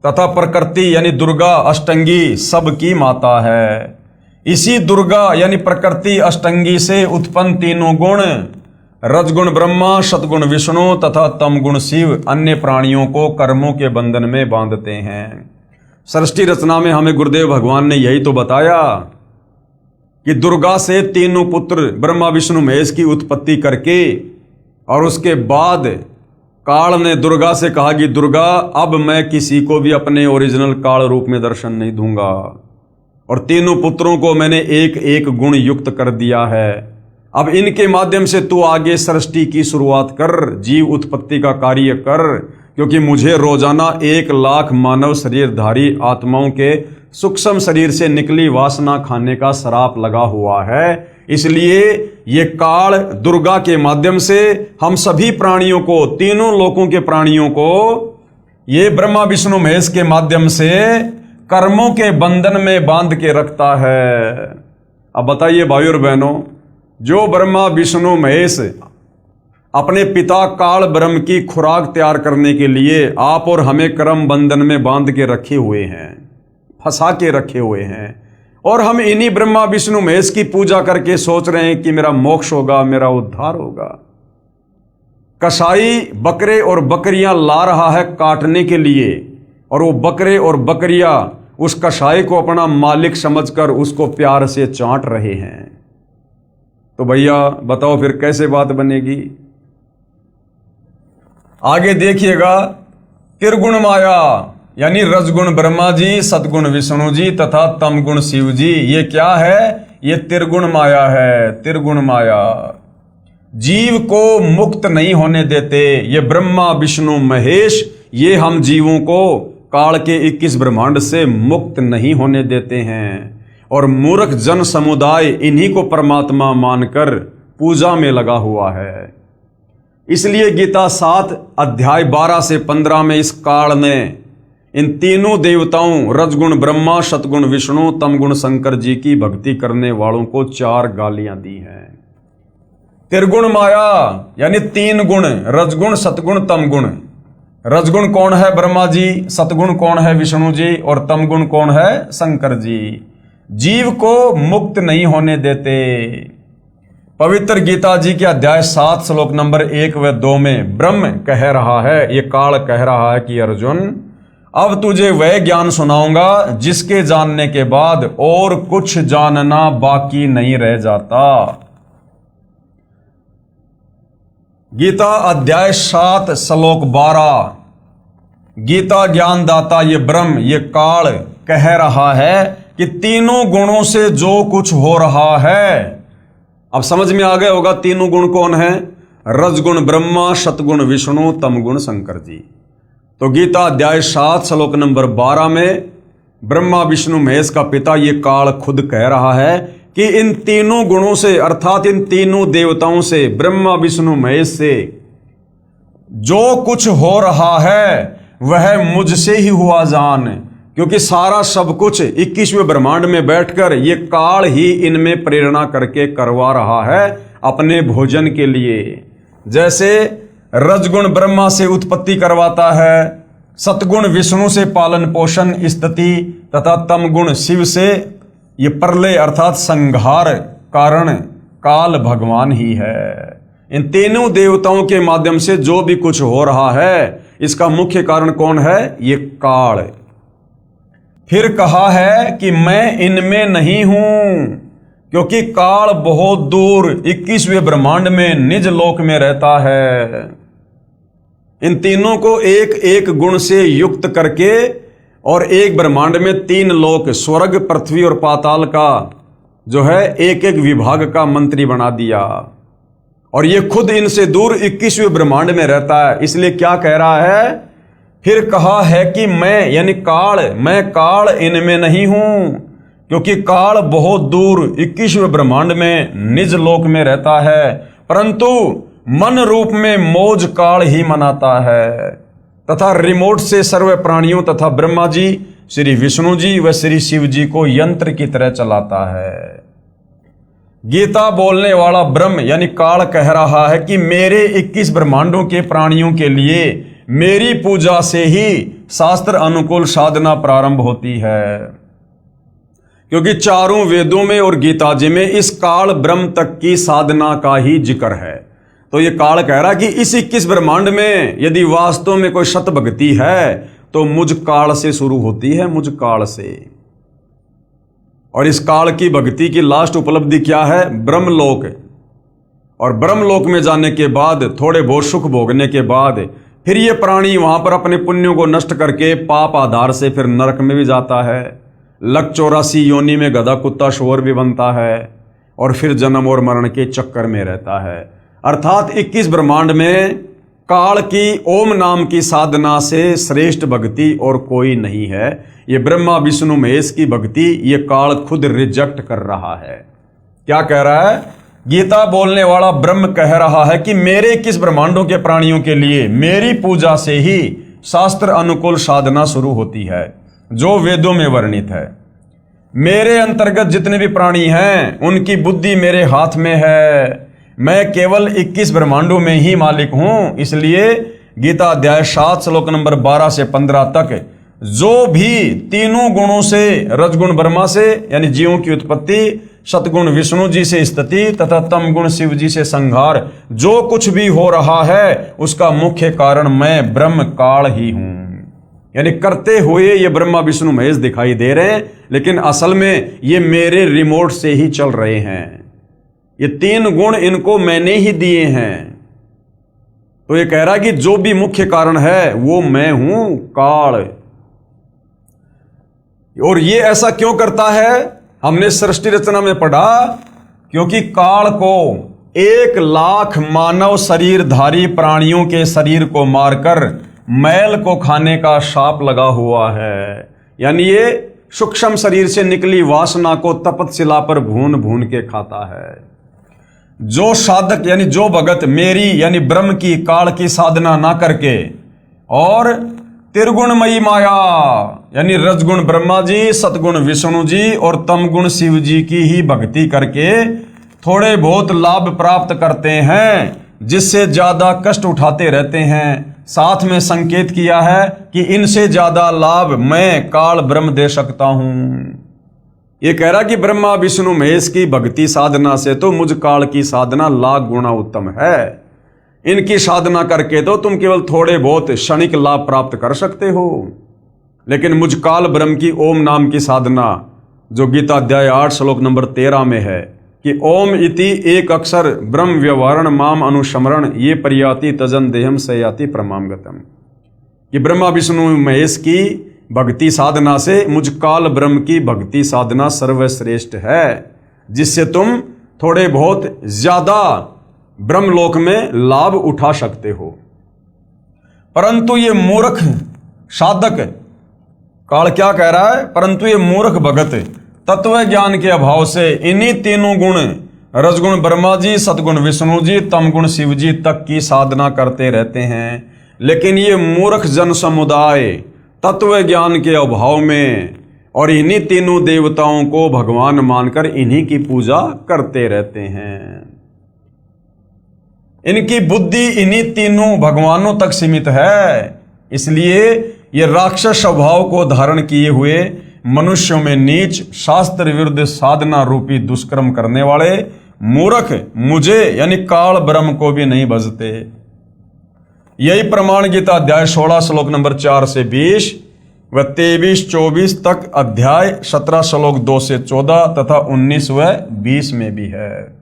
तथा प्रकृति यानी दुर्गा अष्टंगी सबकी माता है। इसी दुर्गा यानी प्रकृति अष्टंगी से उत्पन्न तीनों गुण रजगुण ब्रह्मा, सतगुण विष्णु तथा तमगुण शिव अन्य प्राणियों को कर्मों के बंधन में बांधते हैं। सृष्टि रचना में हमें गुरुदेव भगवान ने यही तो बताया कि दुर्गा से तीनों पुत्र ब्रह्मा विष्णु महेश की उत्पत्ति करके और उसके बाद काल ने दुर्गा से कहा कि दुर्गा, अब मैं किसी को भी अपने ओरिजिनल काल रूप में दर्शन नहीं दूंगा, और तीनों पुत्रों को मैंने एक एक गुण युक्त कर दिया है। अब इनके माध्यम से तू आगे सृष्टि की शुरुआत कर, जीव उत्पत्ति का कार्य कर, क्योंकि मुझे रोजाना 1,00,000 मानव शरीरधारी आत्माओं के सूक्ष्म शरीर से निकली वासना खाने का श्राप लगा हुआ है। इसलिए ये काल दुर्गा के माध्यम से हम सभी प्राणियों को, तीनों लोकों के प्राणियों को, ये ब्रह्मा विष्णु महेश के माध्यम से कर्मों के बंधन में बांध के रखता है। अब बताइए भाइयों और बहनों, जो ब्रह्मा विष्णु महेश अपने पिता काल ब्रह्म की खुराक तैयार करने के लिए आप और हमें कर्म बंधन में बांध के रखे हुए हैं, फंसा के रखे हुए हैं, और हम इन्हीं ब्रह्मा विष्णु महेश की पूजा करके सोच रहे हैं कि मेरा मोक्ष होगा, मेरा उद्धार होगा। कसाई बकरे और बकरियां ला रहा है काटने के लिए, और वो बकरे और बकरियां उस कसाई को अपना मालिक समझकर उसको प्यार से चाट रहे हैं। तो भैया बताओ फिर कैसे बात बनेगी? आगे देखिएगा, त्रिगुण माया यानी रजगुण ब्रह्मा जी, सतगुण विष्णु जी तथा तमगुण शिव जी, ये क्या है? ये त्रिगुण माया है। त्रिगुण माया जीव को मुक्त नहीं होने देते। ये ब्रह्मा विष्णु महेश, ये हम जीवों को काल के 21 ब्रह्मांड से मुक्त नहीं होने देते हैं, और मूर्ख जन समुदाय इन्हीं को परमात्मा मानकर पूजा में लगा हुआ है। इसलिए गीता 7 अध्याय 12 से 15 में इस काल ने इन तीनों देवताओं रजगुण ब्रह्मा, सतगुण विष्णु, तमगुण शंकर जी की भक्ति करने वालों को 4 गालियां दी हैं। त्रिगुण माया यानी 3 गुण, रजगुण सतगुण तमगुण। रजगुण कौन है? ब्रह्मा जी। सतगुण कौन है? विष्णु जी। और तमगुण कौन है? शंकर जी। जीव को मुक्त नहीं होने देते। पवित्र गीता जी के अध्याय 7 श्लोक नंबर 1 व 2 में ब्रह्म कह रहा है, ये काल कह रहा है कि अर्जुन, अब तुझे वह ज्ञान सुनाऊंगा जिसके जानने के बाद और कुछ जानना बाकी नहीं रह जाता। गीता अध्याय 7 श्लोक 12, गीता ज्ञानदाता ये ब्रह्म, ये काल कह रहा है कि तीनों गुणों से जो कुछ हो रहा है, अब समझ में आ गया होगा तीनों गुण कौन है? रजगुण ब्रह्मा, सतगुण विष्णु, तमगुण शंकर जी। तो गीता अध्याय 7 श्लोक नंबर 12 में ब्रह्मा विष्णु महेश का पिता ये काल खुद कह रहा है कि इन तीनों गुणों से, अर्थात इन तीनों देवताओं से, ब्रह्मा विष्णु महेश से जो कुछ हो रहा है वह मुझसे ही हुआ जान, क्योंकि सारा सब कुछ 21वें ब्रह्मांड में बैठकर ये काल ही इनमें प्रेरणा करके करवा रहा है अपने भोजन के लिए। जैसे रजगुण ब्रह्मा से उत्पत्ति करवाता है, सतगुण विष्णु से पालन पोषण स्थिति तथा तमगुण शिव से ये प्रलय अर्थात संहार कारण काल भगवान ही है। इन तीनों देवताओं के माध्यम से जो भी कुछ हो रहा है इसका मुख्य कारण कौन है? ये काल। फिर कहा है कि मैं इनमें नहीं हूं, क्योंकि काल बहुत दूर 21वें ब्रह्मांड में निज लोक में रहता है। इन तीनों को एक एक गुण से युक्त करके और एक ब्रह्मांड में 3 लोक, स्वर्ग, पृथ्वी और पाताल का जो है एक एक विभाग का मंत्री बना दिया, और ये खुद इनसे दूर 21वें ब्रह्मांड में रहता है। इसलिए क्या कह रहा है? फिर कहा है कि मैं यानी काल, मैं काल इनमें नहीं हूं, क्योंकि काल बहुत दूर 21वें ब्रह्मांड में निज लोक में रहता है, परंतु मन रूप में मौज काल ही मनाता है तथा रिमोट से सर्व प्राणियों तथा ब्रह्मा जी, श्री विष्णु जी व श्री शिव जी को यंत्र की तरह चलाता है। गीता बोलने वाला ब्रह्म यानी काल कह रहा है कि मेरे 21 ब्रह्मांडों के प्राणियों के लिए मेरी पूजा से ही शास्त्र अनुकूल साधना प्रारंभ होती है, क्योंकि चारों वेदों में और गीता जी में इस काल ब्रह्म तक की साधना का ही जिक्र है। तो ये काल कह रहा कि इस 21 ब्रह्मांड में यदि वास्तव में कोई सत भक्ति है तो मुझ काल से शुरू होती है, मुझ काल से। और इस काल की भक्ति की लास्ट उपलब्धि क्या है? ब्रह्मलोक। और ब्रह्मलोक में जाने के बाद, थोड़े बहुत सुख भोगने के बाद, फिर ये प्राणी वहां पर अपने पुण्यों को नष्ट करके पाप आधार से फिर नरक में भी जाता है। लक 84 योनि में गधा कुत्ता शोर भी बनता है और फिर जन्म और मरण के चक्कर में रहता है। अर्थात 21 ब्रह्मांड में काल की ओम नाम की साधना से श्रेष्ठ भक्ति और कोई नहीं है। ये ब्रह्मा विष्णु महेश की भक्ति ये काल खुद रिजेक्ट कर रहा है। क्या कह रहा है? गीता बोलने वाला ब्रह्म कह रहा है कि मेरे 21 ब्रह्मांडों के प्राणियों के लिए मेरी पूजा से ही शास्त्र अनुकूल साधना शुरू होती है, जो वेदों में वर्णित है। मेरे अंतर्गत जितने भी प्राणी हैं उनकी बुद्धि मेरे हाथ में है। मैं केवल 21 ब्रह्मांडों में ही मालिक हूं। इसलिए गीता अध्याय 7 श्लोक नंबर 12 से 15 तक जो भी तीनों गुणों से, रजगुण ब्रह्मा से यानी जीवों की उत्पत्ति, सतगुण विष्णु जी से स्थिति तथा तम गुण शिव जी से संहार, जो कुछ भी हो रहा है उसका मुख्य कारण मैं ब्रह्म काल ही हूं। यानी करते हुए ये ब्रह्मा विष्णु महेश दिखाई दे रहे हैं, लेकिन असल में ये मेरे रिमोट से ही चल रहे हैं। ये 3 गुण इनको मैंने ही दिए हैं। तो ये कह रहा है कि जो भी मुख्य कारण है वो मैं हूं, काल। और ये ऐसा क्यों करता है? हमने सृष्टि रचना में पढ़ा, क्योंकि काल को 1 लाख मानव शरीरधारी प्राणियों के शरीर को मारकर मैल को खाने का शाप लगा हुआ है। यानी ये सूक्ष्म शरीर से निकली वासना को तपतशिला पर भून भून के खाता है। जो साधक यानी जो भगत मेरी यानी ब्रह्म की, काल की साधना ना करके और त्रिगुणमयी माया यानी रजगुण ब्रह्मा जी, सतगुण विष्णु जी और तमगुण शिव जी की ही भक्ति करके थोड़े बहुत लाभ प्राप्त करते हैं, जिससे ज्यादा कष्ट उठाते रहते हैं। साथ में संकेत किया है कि इनसे ज्यादा लाभ मैं काल ब्रह्म दे सकता हूं। ये कह रहा कि ब्रह्मा विष्णु महेश की भक्ति साधना से तो मुझ काल की साधना लाख गुना उत्तम है। इनकी साधना करके तो तुम केवल थोड़े बहुत क्षणिक लाभ प्राप्त कर सकते हो, लेकिन मुझ काल ब्रह्म की ओम नाम की साधना, जो गीता अध्याय 8 श्लोक नंबर 13 में है कि ओम इति एक अक्षर ब्रह्म व्यवहारण माम अनुस्मरण ये परियाति तजन देहम सयाति प्रमाम गतम, कि ब्रह्मा विष्णु महेश की भक्ति साधना से मुझ काल ब्रह्म की भक्ति साधना सर्वश्रेष्ठ है, जिससे तुम थोड़े बहुत ज्यादा ब्रह्मलोक में लाभ उठा सकते हो। परंतु ये मूर्ख साधक, काल क्या कह रहा है? परंतु ये मूर्ख भगत तत्व ज्ञान के अभाव से इन्हीं तीनों गुण, रजगुण ब्रह्मा जी, सतगुण विष्णु जी, तमगुण शिव जी तक की साधना करते रहते हैं। लेकिन ये मूर्ख जन समुदाय तत्व ज्ञान के अभाव में और इन्हीं तीनों देवताओं को भगवान मानकर इन्हीं की पूजा करते रहते हैं। इनकी बुद्धि इन्हीं तीनों भगवानों तक सीमित है। इसलिए ये राक्षस स्वभाव को धारण किए हुए मनुष्यों में नीच, शास्त्र विरुद्ध साधना रूपी दुष्कर्म करने वाले मूर्ख मुझे यानी काल ब्रह्म को भी नहीं भजते। यही प्रमाण गीता अध्याय 16 श्लोक नंबर 4 से 20 व 23-24 तक, अध्याय 17 श्लोक 2 से 14 तथा 19 व 20 में भी है।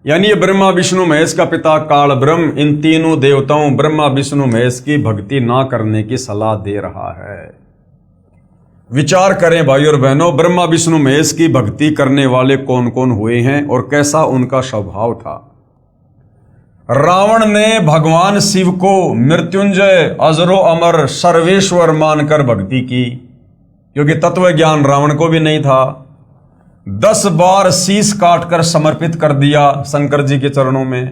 यानी ये ब्रह्मा विष्णु महेश का पिता काल ब्रह्म इन तीनों देवताओं ब्रह्मा विष्णु महेश की भक्ति ना करने की सलाह दे रहा है। विचार करें भाई और बहनों, ब्रह्मा विष्णु महेश की भक्ति करने वाले कौन कौन हुए हैं और कैसा उनका स्वभाव था। रावण ने भगवान शिव को मृत्युंजय, अजरो अमर, सर्वेश्वर मानकर भक्ति की, क्योंकि तत्व ज्ञान रावण को भी नहीं था। 10 बार शीश काटकर समर्पित कर दिया शंकर जी के चरणों में,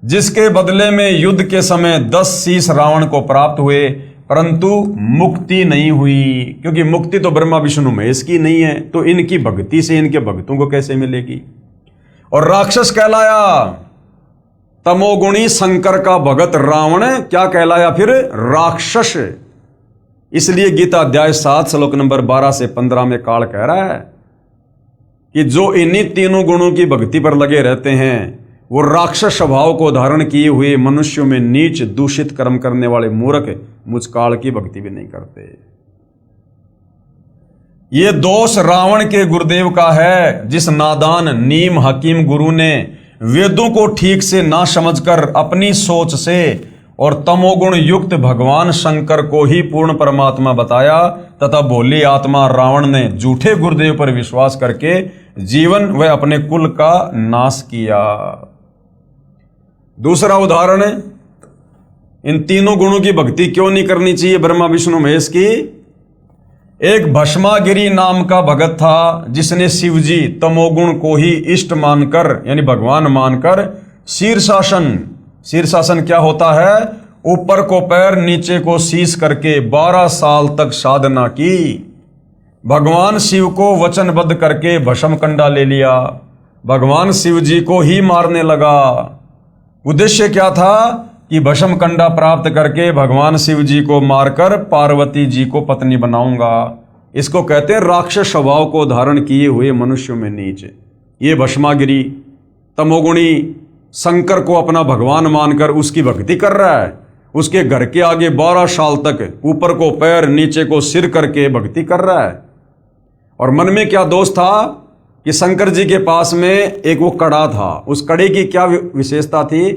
जिसके बदले में युद्ध के समय 10 शीश रावण को प्राप्त हुए, परंतु मुक्ति नहीं हुई, क्योंकि मुक्ति तो ब्रह्मा विष्णु महेश की नहीं है, तो इनकी भक्ति से इनके भक्तों को कैसे मिलेगी। और राक्षस कहलाया, तमोगुणी शंकर का भगत रावण क्या कहलाया फिर? राक्षस। इसलिए गीता अध्याय 7 श्लोक नंबर 12 से 15 में काल कह रहा है कि जो इन्हीं तीनों गुणों की भक्ति पर लगे रहते हैं वो राक्षस स्वभाव को धारण किए हुए मनुष्यों में नीच दूषित कर्म करने वाले मूर्ख मुझ काल की भक्ति भी नहीं करते। ये दोष रावण के गुरुदेव का है, जिस नादान नीम हकीम गुरु ने वेदों को ठीक से ना समझकर अपनी सोच से और तमोगुण युक्त भगवान शंकर को ही पूर्ण परमात्मा बताया तथा भोली आत्मा रावण ने झूठे गुरुदेव पर विश्वास करके जीवन व अपने कुल का नाश किया। दूसरा उदाहरण, इन तीनों गुणों की भक्ति क्यों नहीं करनी चाहिए ब्रह्मा विष्णु महेश की। एक भस्मागिरी नाम का भगत था, जिसने शिवजी तमोगुण को ही इष्ट मानकर यानी भगवान मानकर शीर्षासन क्या होता है, ऊपर को पैर नीचे को शीश करके 12 साल तक साधना की। भगवान शिव को वचनबद्ध करके भस्म कंडा ले लिया, भगवान शिव जी को ही मारने लगा। उद्देश्य क्या था कि भस्म कंडा प्राप्त करके भगवान शिव जी को मारकर पार्वती जी को पत्नी बनाऊंगा। इसको कहते हैं राक्षस स्वभाव को धारण किए हुए मनुष्यों में नीच। ये भस्मागिरी तमोगुणी शंकर को अपना भगवान मानकर उसकी भक्ति कर रहा है, उसके घर के आगे 12 साल तक ऊपर को पैर नीचे को सिर करके भक्ति कर रहा है। और मन में क्या दोष था कि शंकर जी के पास में एक वो कड़ा था, उस कड़े की क्या विशेषता थी,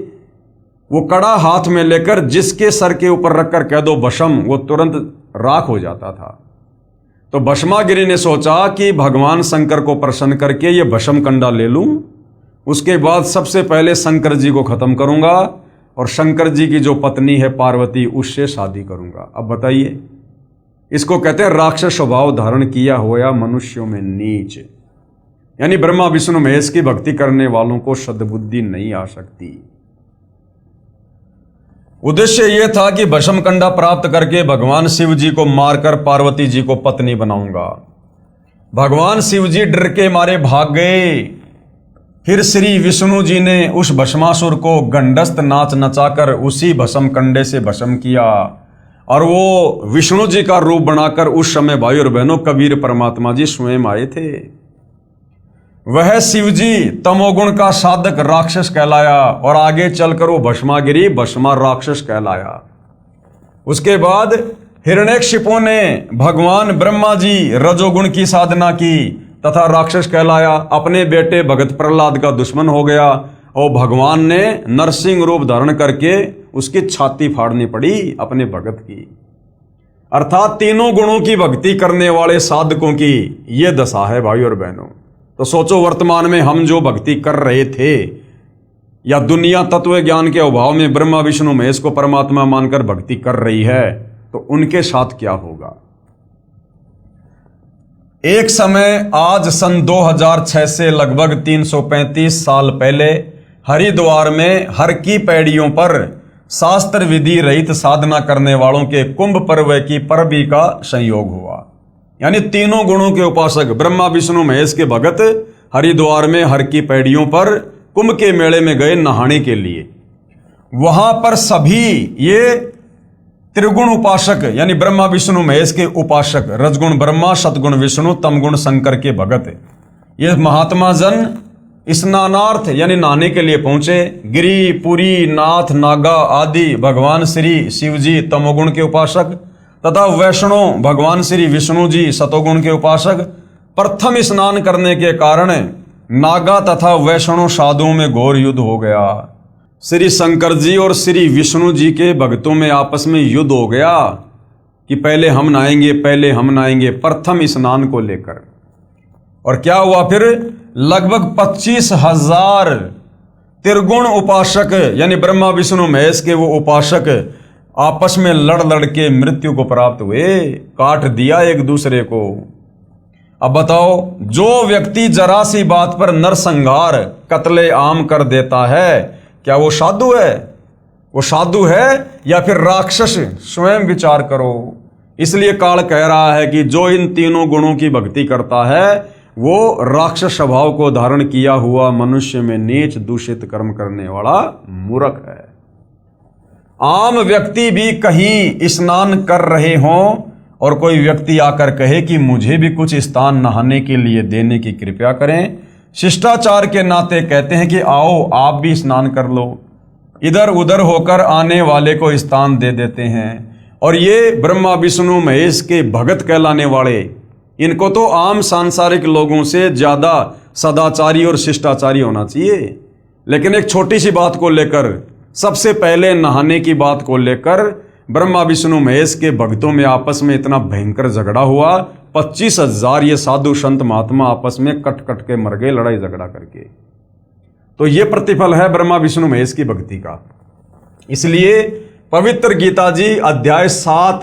वो कड़ा हाथ में लेकर जिसके सर के ऊपर रखकर कह दो भस्म, वो तुरंत राख हो जाता था। तो भस्मागिरी ने सोचा कि भगवान शंकर को प्रसन्न करके ये भस्म कंडा ले लूं, उसके बाद सबसे पहले शंकर जी को खत्म करूंगा और शंकर जी की जो पत्नी है पार्वती उससे शादी करूंगा। अब बताइए, इसको कहते हैं राक्षस स्वभाव धारण किया हुआ मनुष्यों में नीच। यानी ब्रह्मा विष्णु महेश की भक्ति करने वालों को सद्बुद्धि नहीं आ सकती। उद्देश्य यह था कि भस्म कंडा प्राप्त करके भगवान शिव जी को मारकर पार्वती जी को पत्नी बनाऊंगा। भगवान शिव जी डर के मारे भाग गए। फिर श्री विष्णु जी ने उस भस्मासुर को गंडस्त नाच नचाकर उसी भस्म कंडे से भस्म किया और वो विष्णु जी का रूप बनाकर उस समय भाई और बहनों कबीर परमात्मा जी स्वयं आए थे। वह शिवजी तमोगुण का साधक राक्षस कहलाया और आगे चलकर वो भस्मागिरी भस्मा राक्षस कहलाया। उसके बाद हिरण्यकशिपु ने भगवान ब्रह्मा जी रजोगुण की साधना की तथा राक्षस कहलाया, अपने बेटे भगत प्रहलाद का दुश्मन हो गया और भगवान ने नरसिंह रूप धारण करके उसकी छाती फाड़नी पड़ी अपने भगत की। अर्थात तीनों गुणों की भक्ति करने वाले साधकों की ये दशा है भाई और बहनों। तो सोचो, वर्तमान में हम जो भक्ति कर रहे थे या दुनिया तत्व ज्ञान के अभाव में ब्रह्मा विष्णु महेश को परमात्मा मानकर भक्ति कर रही है, तो उनके साथ क्या होगा। एक समय आज सन 2006 से लगभग 335 साल पहले हरिद्वार में हर की पैड़ियों पर शास्त्र विधि रहित साधना करने वालों के कुंभ पर्व की परबी का संयोग हुआ। यानी तीनों गुणों के उपासक ब्रह्मा विष्णु महेश के भगत हरिद्वार में हर की पैड़ियों पर कुंभ के मेले में गए नहाने के लिए। वहां पर सभी ये त्रिगुण उपासक यानी ब्रह्मा विष्णु महेश के उपासक, रजगुण ब्रह्मा सतगुण विष्णु तमगुण शंकर के भगत, ये महात्मा जन स्नानार्थ यानी नहाने के लिए पहुंचे। गिरी पुरी नाथ नागा आदि भगवान श्री शिव जी तमोगुण के उपासक तथा वैष्णव भगवान श्री विष्णु जी सतोगुण के उपासक प्रथम स्नान करने के कारण नागा तथा वैष्णव साधुओं में घोर युद्ध हो गया। श्री शंकर जी और श्री विष्णु जी के भक्तों में आपस में युद्ध हो गया कि पहले हम नहाएंगे प्रथम स्नान को लेकर। और क्या हुआ फिर, लगभग 25,000 त्रिगुण उपासक यानी ब्रह्मा विष्णु महेश के वो उपासक आपस में लड़ के मृत्यु को प्राप्त हुए, काट दिया एक दूसरे को। अब बताओ, जो व्यक्ति जरा सी बात पर नरसंहार कत्ले आम कर देता है, क्या वो साधु है? वो साधु है या फिर राक्षस? स्वयं विचार करो। इसलिए काल कह रहा है कि जो इन तीनों गुणों की भक्ति करता है वो राक्षस स्वभाव को धारण किया हुआ मनुष्य में नीच दूषित कर्म करने वाला मूर्ख है। आम व्यक्ति भी कहीं स्नान कर रहे हों और कोई व्यक्ति आकर कहे कि मुझे भी कुछ स्थान नहाने के लिए देने की कृपा करें, शिष्टाचार के नाते कहते हैं कि आओ आप भी स्नान कर लो। इधर उधर होकर आने वाले को स्थान दे देते हैं। और ये ब्रह्मा विष्णु महेश के भगत कहलाने वाले, इनको तो आम सांसारिक लोगों से ज़्यादा सदाचारी और शिष्टाचारी होना चाहिए। लेकिन एक छोटी सी बात को लेकर, सबसे पहले नहाने की बात को लेकर ब्रह्मा विष्णु महेश के भक्तों में आपस में इतना भयंकर झगड़ा हुआ, 25,000 ये साधु संत महात्मा आपस में कट कट के मर गए लड़ाई झगड़ा करके। तो ये प्रतिफल है ब्रह्मा विष्णु महेश की भक्ति का। इसलिए पवित्र गीता जी अध्याय 7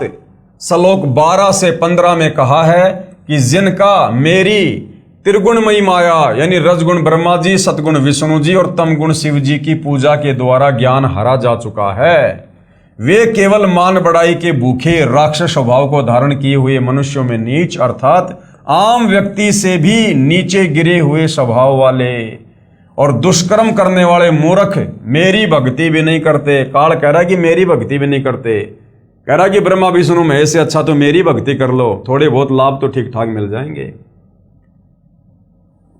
श्लोक 12 से 15 में कहा है कि जिनका मेरी त्रिगुणमयी माया यानी रजगुण ब्रह्मा जी, सतगुण विष्णु जी और तमगुण शिव जी की पूजा के द्वारा ज्ञान हरा जा चुका है, वे केवल मान बढ़ाई के भूखे राक्षस स्वभाव को धारण किए हुए मनुष्यों में नीच अर्थात आम व्यक्ति से भी नीचे गिरे हुए स्वभाव वाले और दुष्कर्म करने वाले मूर्ख मेरी भक्ति भी नहीं करते। काल कह रहा है कि मेरी भक्ति भी नहीं करते, कह रहा है कि ब्रह्मा विष्णु महेश से अच्छा तो मेरी भक्ति कर लो, थोड़े बहुत लाभ तो ठीक ठाक मिल जाएंगे।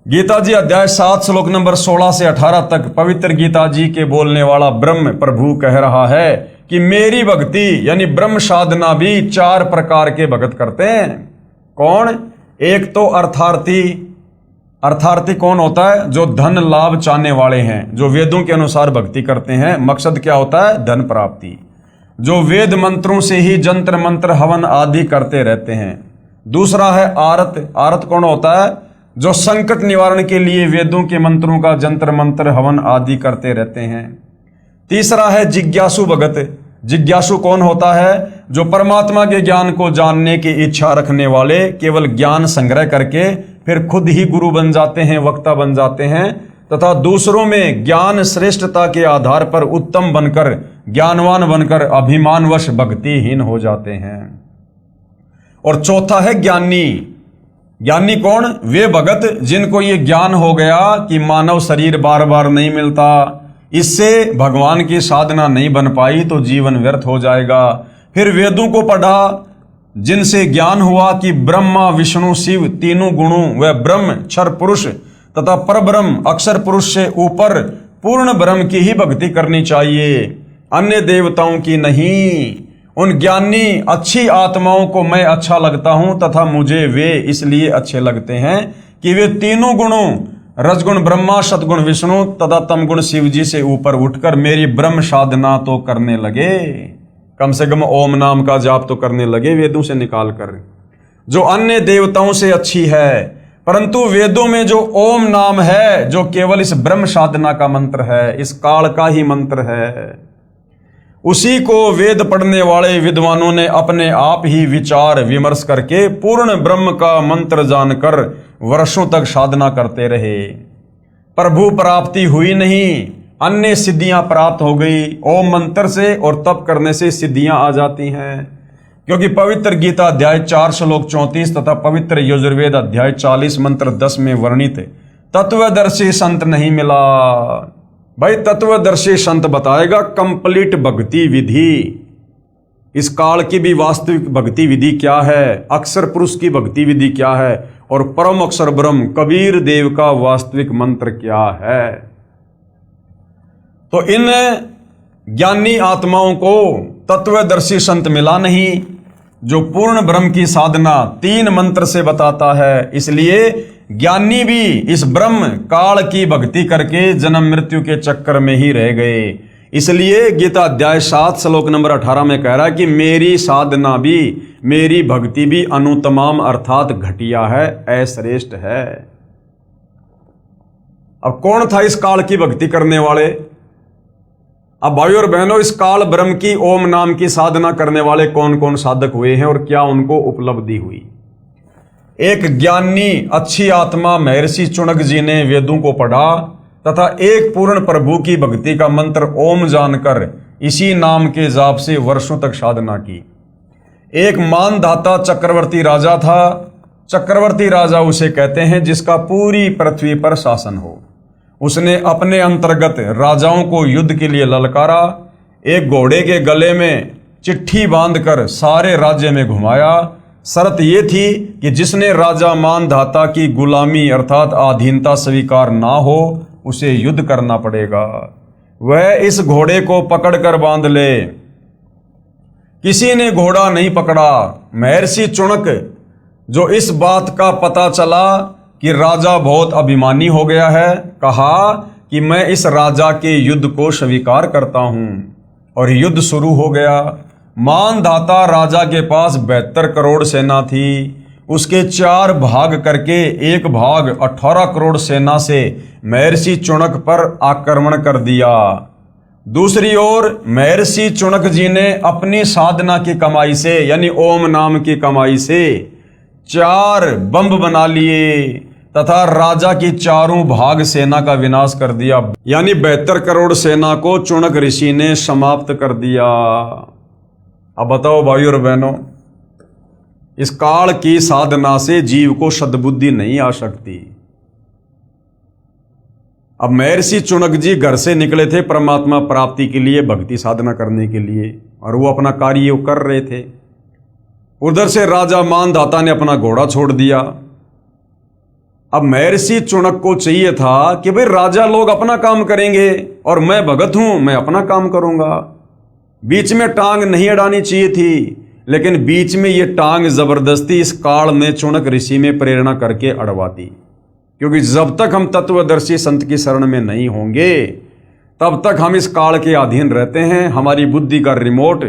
गीता जी अध्याय 7 श्लोक नंबर 16 से 18 तक पवित्र गीता जी के बोलने वाला ब्रह्म प्रभु कह रहा है कि मेरी भक्ति यानी ब्रह्म साधना भी 4 प्रकार के भगत करते हैं। कौन? एक तो अर्थार्थी। अर्थार्थी कौन होता है? जो धन लाभ चाहने वाले हैं, जो वेदों के अनुसार भक्ति करते हैं। मकसद क्या होता है? धन प्राप्ति। जो वेद मंत्रों से ही जंत्र मंत्र हवन आदि करते रहते हैं। दूसरा है आरत। आरत कौन होता है? जो संकट निवारण के लिए वेदों के मंत्रों का जंत्र मंत्र हवन आदि करते रहते हैं। तीसरा है जिज्ञासु भगत। जिज्ञासु कौन होता है? जो परमात्मा के ज्ञान को जानने की इच्छा रखने वाले, केवल ज्ञान संग्रह करके फिर खुद ही गुरु बन जाते हैं, वक्ता बन जाते हैं तथा दूसरों में ज्ञान श्रेष्ठता के आधार पर उत्तम बनकर, ज्ञानवान बनकर अभिमानवश भक्तिहीन हो जाते हैं। और चौथा है ज्ञानी। ज्ञानी कौन? वे भगत जिनको ये ज्ञान हो गया कि मानव शरीर बार बार नहीं मिलता, इससे भगवान की साधना नहीं बन पाई तो जीवन व्यर्थ हो जाएगा। फिर वेदों को पढ़ा, जिनसे ज्ञान हुआ कि ब्रह्मा विष्णु शिव तीनों गुणों व ब्रह्म क्षर पुरुष तथा परब्रह्म अक्षर पुरुष से ऊपर पूर्ण ब्रह्म की ही भक्ति करनी चाहिए, अन्य देवताओं की नहीं। उन ज्ञानी अच्छी आत्माओं को मैं अच्छा लगता हूं तथा मुझे वे इसलिए अच्छे लगते हैं कि वे तीनों गुणों रजगुण ब्रह्मा, सतगुण विष्णु तथा तमगुण शिव जी से ऊपर उठकर मेरी ब्रह्म साधना तो करने लगे, कम से कम ओम नाम का जाप तो करने लगे वेदों से निकाल कर, जो अन्य देवताओं से अच्छी है। परंतु वेदों में जो ओम नाम है, जो केवल इस ब्रह्म साधना का मंत्र है, इस काल का ही मंत्र है, उसी को वेद पढ़ने वाले विद्वानों ने अपने आप ही विचार विमर्श करके पूर्ण ब्रह्म का मंत्र जानकर वर्षों तक साधना करते रहे। प्रभु प्राप्ति हुई नहीं, अन्य सिद्धियां प्राप्त हो गई। ओम मंत्र से और तप करने से सिद्धियां आ जाती हैं, क्योंकि पवित्र गीता अध्याय 4 श्लोक 34 तथा पवित्र यजुर्वेद अध्याय 40 मंत्र 10 में वर्णित तत्वदर्शी संत नहीं मिला। भाई तत्वदर्शी संत बताएगा कंप्लीट भक्ति विधि, इस काल की भी वास्तविक भक्ति विधि क्या है, अक्षर पुरुष की भक्ति विधि क्या है और परम अक्षर ब्रह्म कबीर देव का वास्तविक मंत्र क्या है। तो इन ज्ञानी आत्माओं को तत्वदर्शी संत मिला नहीं, जो पूर्ण ब्रह्म की साधना 3 मंत्र से बताता है। इसलिए ज्ञानी भी इस ब्रह्म काल की भक्ति करके जन्म मृत्यु के चक्कर में ही रह गए। इसलिए गीता अध्याय 7 श्लोक नंबर 18 में कह रहा है कि मेरी साधना भी, मेरी भक्ति भी अनुतमाम अर्थात घटिया है, अश्रेष्ठ है। अब कौन था इस काल की भक्ति करने वाले? अब भाई और बहनों, इस काल ब्रह्म की ओम नाम की साधना करने वाले कौन कौन साधक हुए हैं और क्या उनको उपलब्धि हुई? एक ज्ञानी अच्छी आत्मा महर्षि चुनक जी ने वेदों को पढ़ा तथा एक पूर्ण प्रभु की भक्ति का मंत्र ओम जानकर इसी नाम के जाप से वर्षों तक साधना की। एक मानधाता चक्रवर्ती राजा था। चक्रवर्ती राजा उसे कहते हैं जिसका पूरी पृथ्वी पर शासन हो। उसने अपने अंतर्गत राजाओं को युद्ध के लिए ललकारा, एक घोड़े के गले में चिट्ठी बांधकर सारे राज्य में घुमाया, शर्त ये थी कि जिसने राजा मानधाता की गुलामी अर्थात अधीनता स्वीकार ना हो उसे युद्ध करना पड़ेगा। वह इस घोड़े को पकड़कर बांध ले। किसी ने घोड़ा नहीं पकड़ा। महर्षि चुनक जो इस बात का पता चला कि राजा बहुत अभिमानी हो गया है, कहा कि मैं इस राजा के युद्ध को स्वीकार करता हूं। और युद्ध शुरू हो गया। मानधाता राजा के पास 72 करोड़ सेना थी। उसके 4 भाग करके एक भाग 18 करोड़ सेना से महर्षि चुनक पर आक्रमण कर दिया। दूसरी ओर महर्षि चुनक जी ने अपनी साधना की कमाई से यानी ओम नाम की कमाई से 4 बम बना लिए तथा राजा की चारों भाग सेना का विनाश कर दिया। यानी 72 करोड़ सेना को चुनक ऋषि ने समाप्त कर दिया। अब बताओ भाइयों और बहनों, इस काल की साधना से जीव को सद्बुद्धि नहीं आ सकती। अब महर्षि चुनक जी घर से निकले थे परमात्मा प्राप्ति के लिए, भक्ति साधना करने के लिए, और वो अपना कार्य कर रहे थे। उधर से राजा मानधाता ने अपना घोड़ा छोड़ दिया। अब महर्षि चुनक को चाहिए था कि भाई राजा लोग अपना काम करेंगे और मैं भगत हूं, मैं अपना काम करूंगा। बीच में टांग नहीं अड़ानी चाहिए थी, लेकिन बीच में ये टांग जबरदस्ती इस काल ने चुनक ऋषि में प्रेरणा करके अड़वा दी। क्योंकि जब तक हम तत्वदर्शी संत की शरण में नहीं होंगे तब तक हम इस काल के अधीन रहते हैं। हमारी बुद्धि का रिमोट,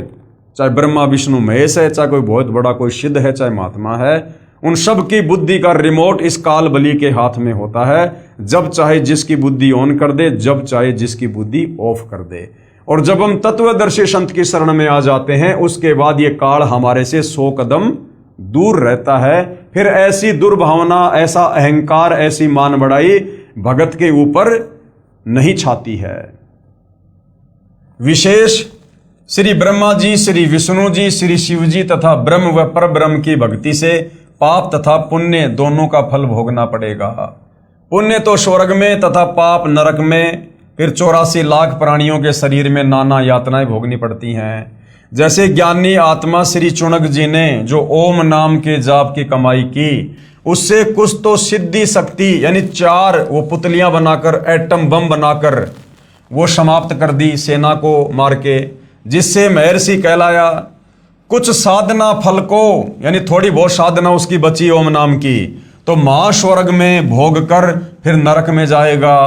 चाहे ब्रह्मा विष्णु महेश है, चाहे कोई बहुत बड़ा कोई सिद्ध है, चाहे महात्मा है, उन सब की बुद्धि का रिमोट इस काल बलि के हाथ में होता है। जब चाहे जिसकी बुद्धि ऑन कर दे, जब चाहे जिसकी बुद्धि ऑफ कर दे। और जब हम तत्वदर्शी संत की शरण में आ जाते हैं उसके बाद ये काल हमारे से 100 कदम दूर रहता है। फिर ऐसी दुर्भावना, ऐसा अहंकार, ऐसी मान बढ़ाई भगत के ऊपर नहीं छाती है। विशेष श्री ब्रह्मा जी, श्री विष्णु जी, श्री शिव जी तथा ब्रह्म व परब्रह्म की भक्ति से पाप तथा पुण्य दोनों का फल भोगना पड़ेगा। पुण्य तो स्वर्ग में तथा पाप नरक में। फिर 84 लाख प्राणियों के शरीर में नाना यातनाएं भोगनी पड़ती हैं। जैसे ज्ञानी आत्मा श्री चुनक जी ने जो ओम नाम के जाप की कमाई की, उससे कुछ तो सिद्धि शक्ति यानी 4 वो पुतलियां बनाकर, एटम बम बनाकर वो समाप्त कर दी सेना को मार के, जिससे महर्षि कहलाया। कुछ साधना फल को यानी थोड़ी बहुत साधना उसकी बची ओम नाम की, तो महास्वर्ग में भोग कर फिर नरक में जाएगा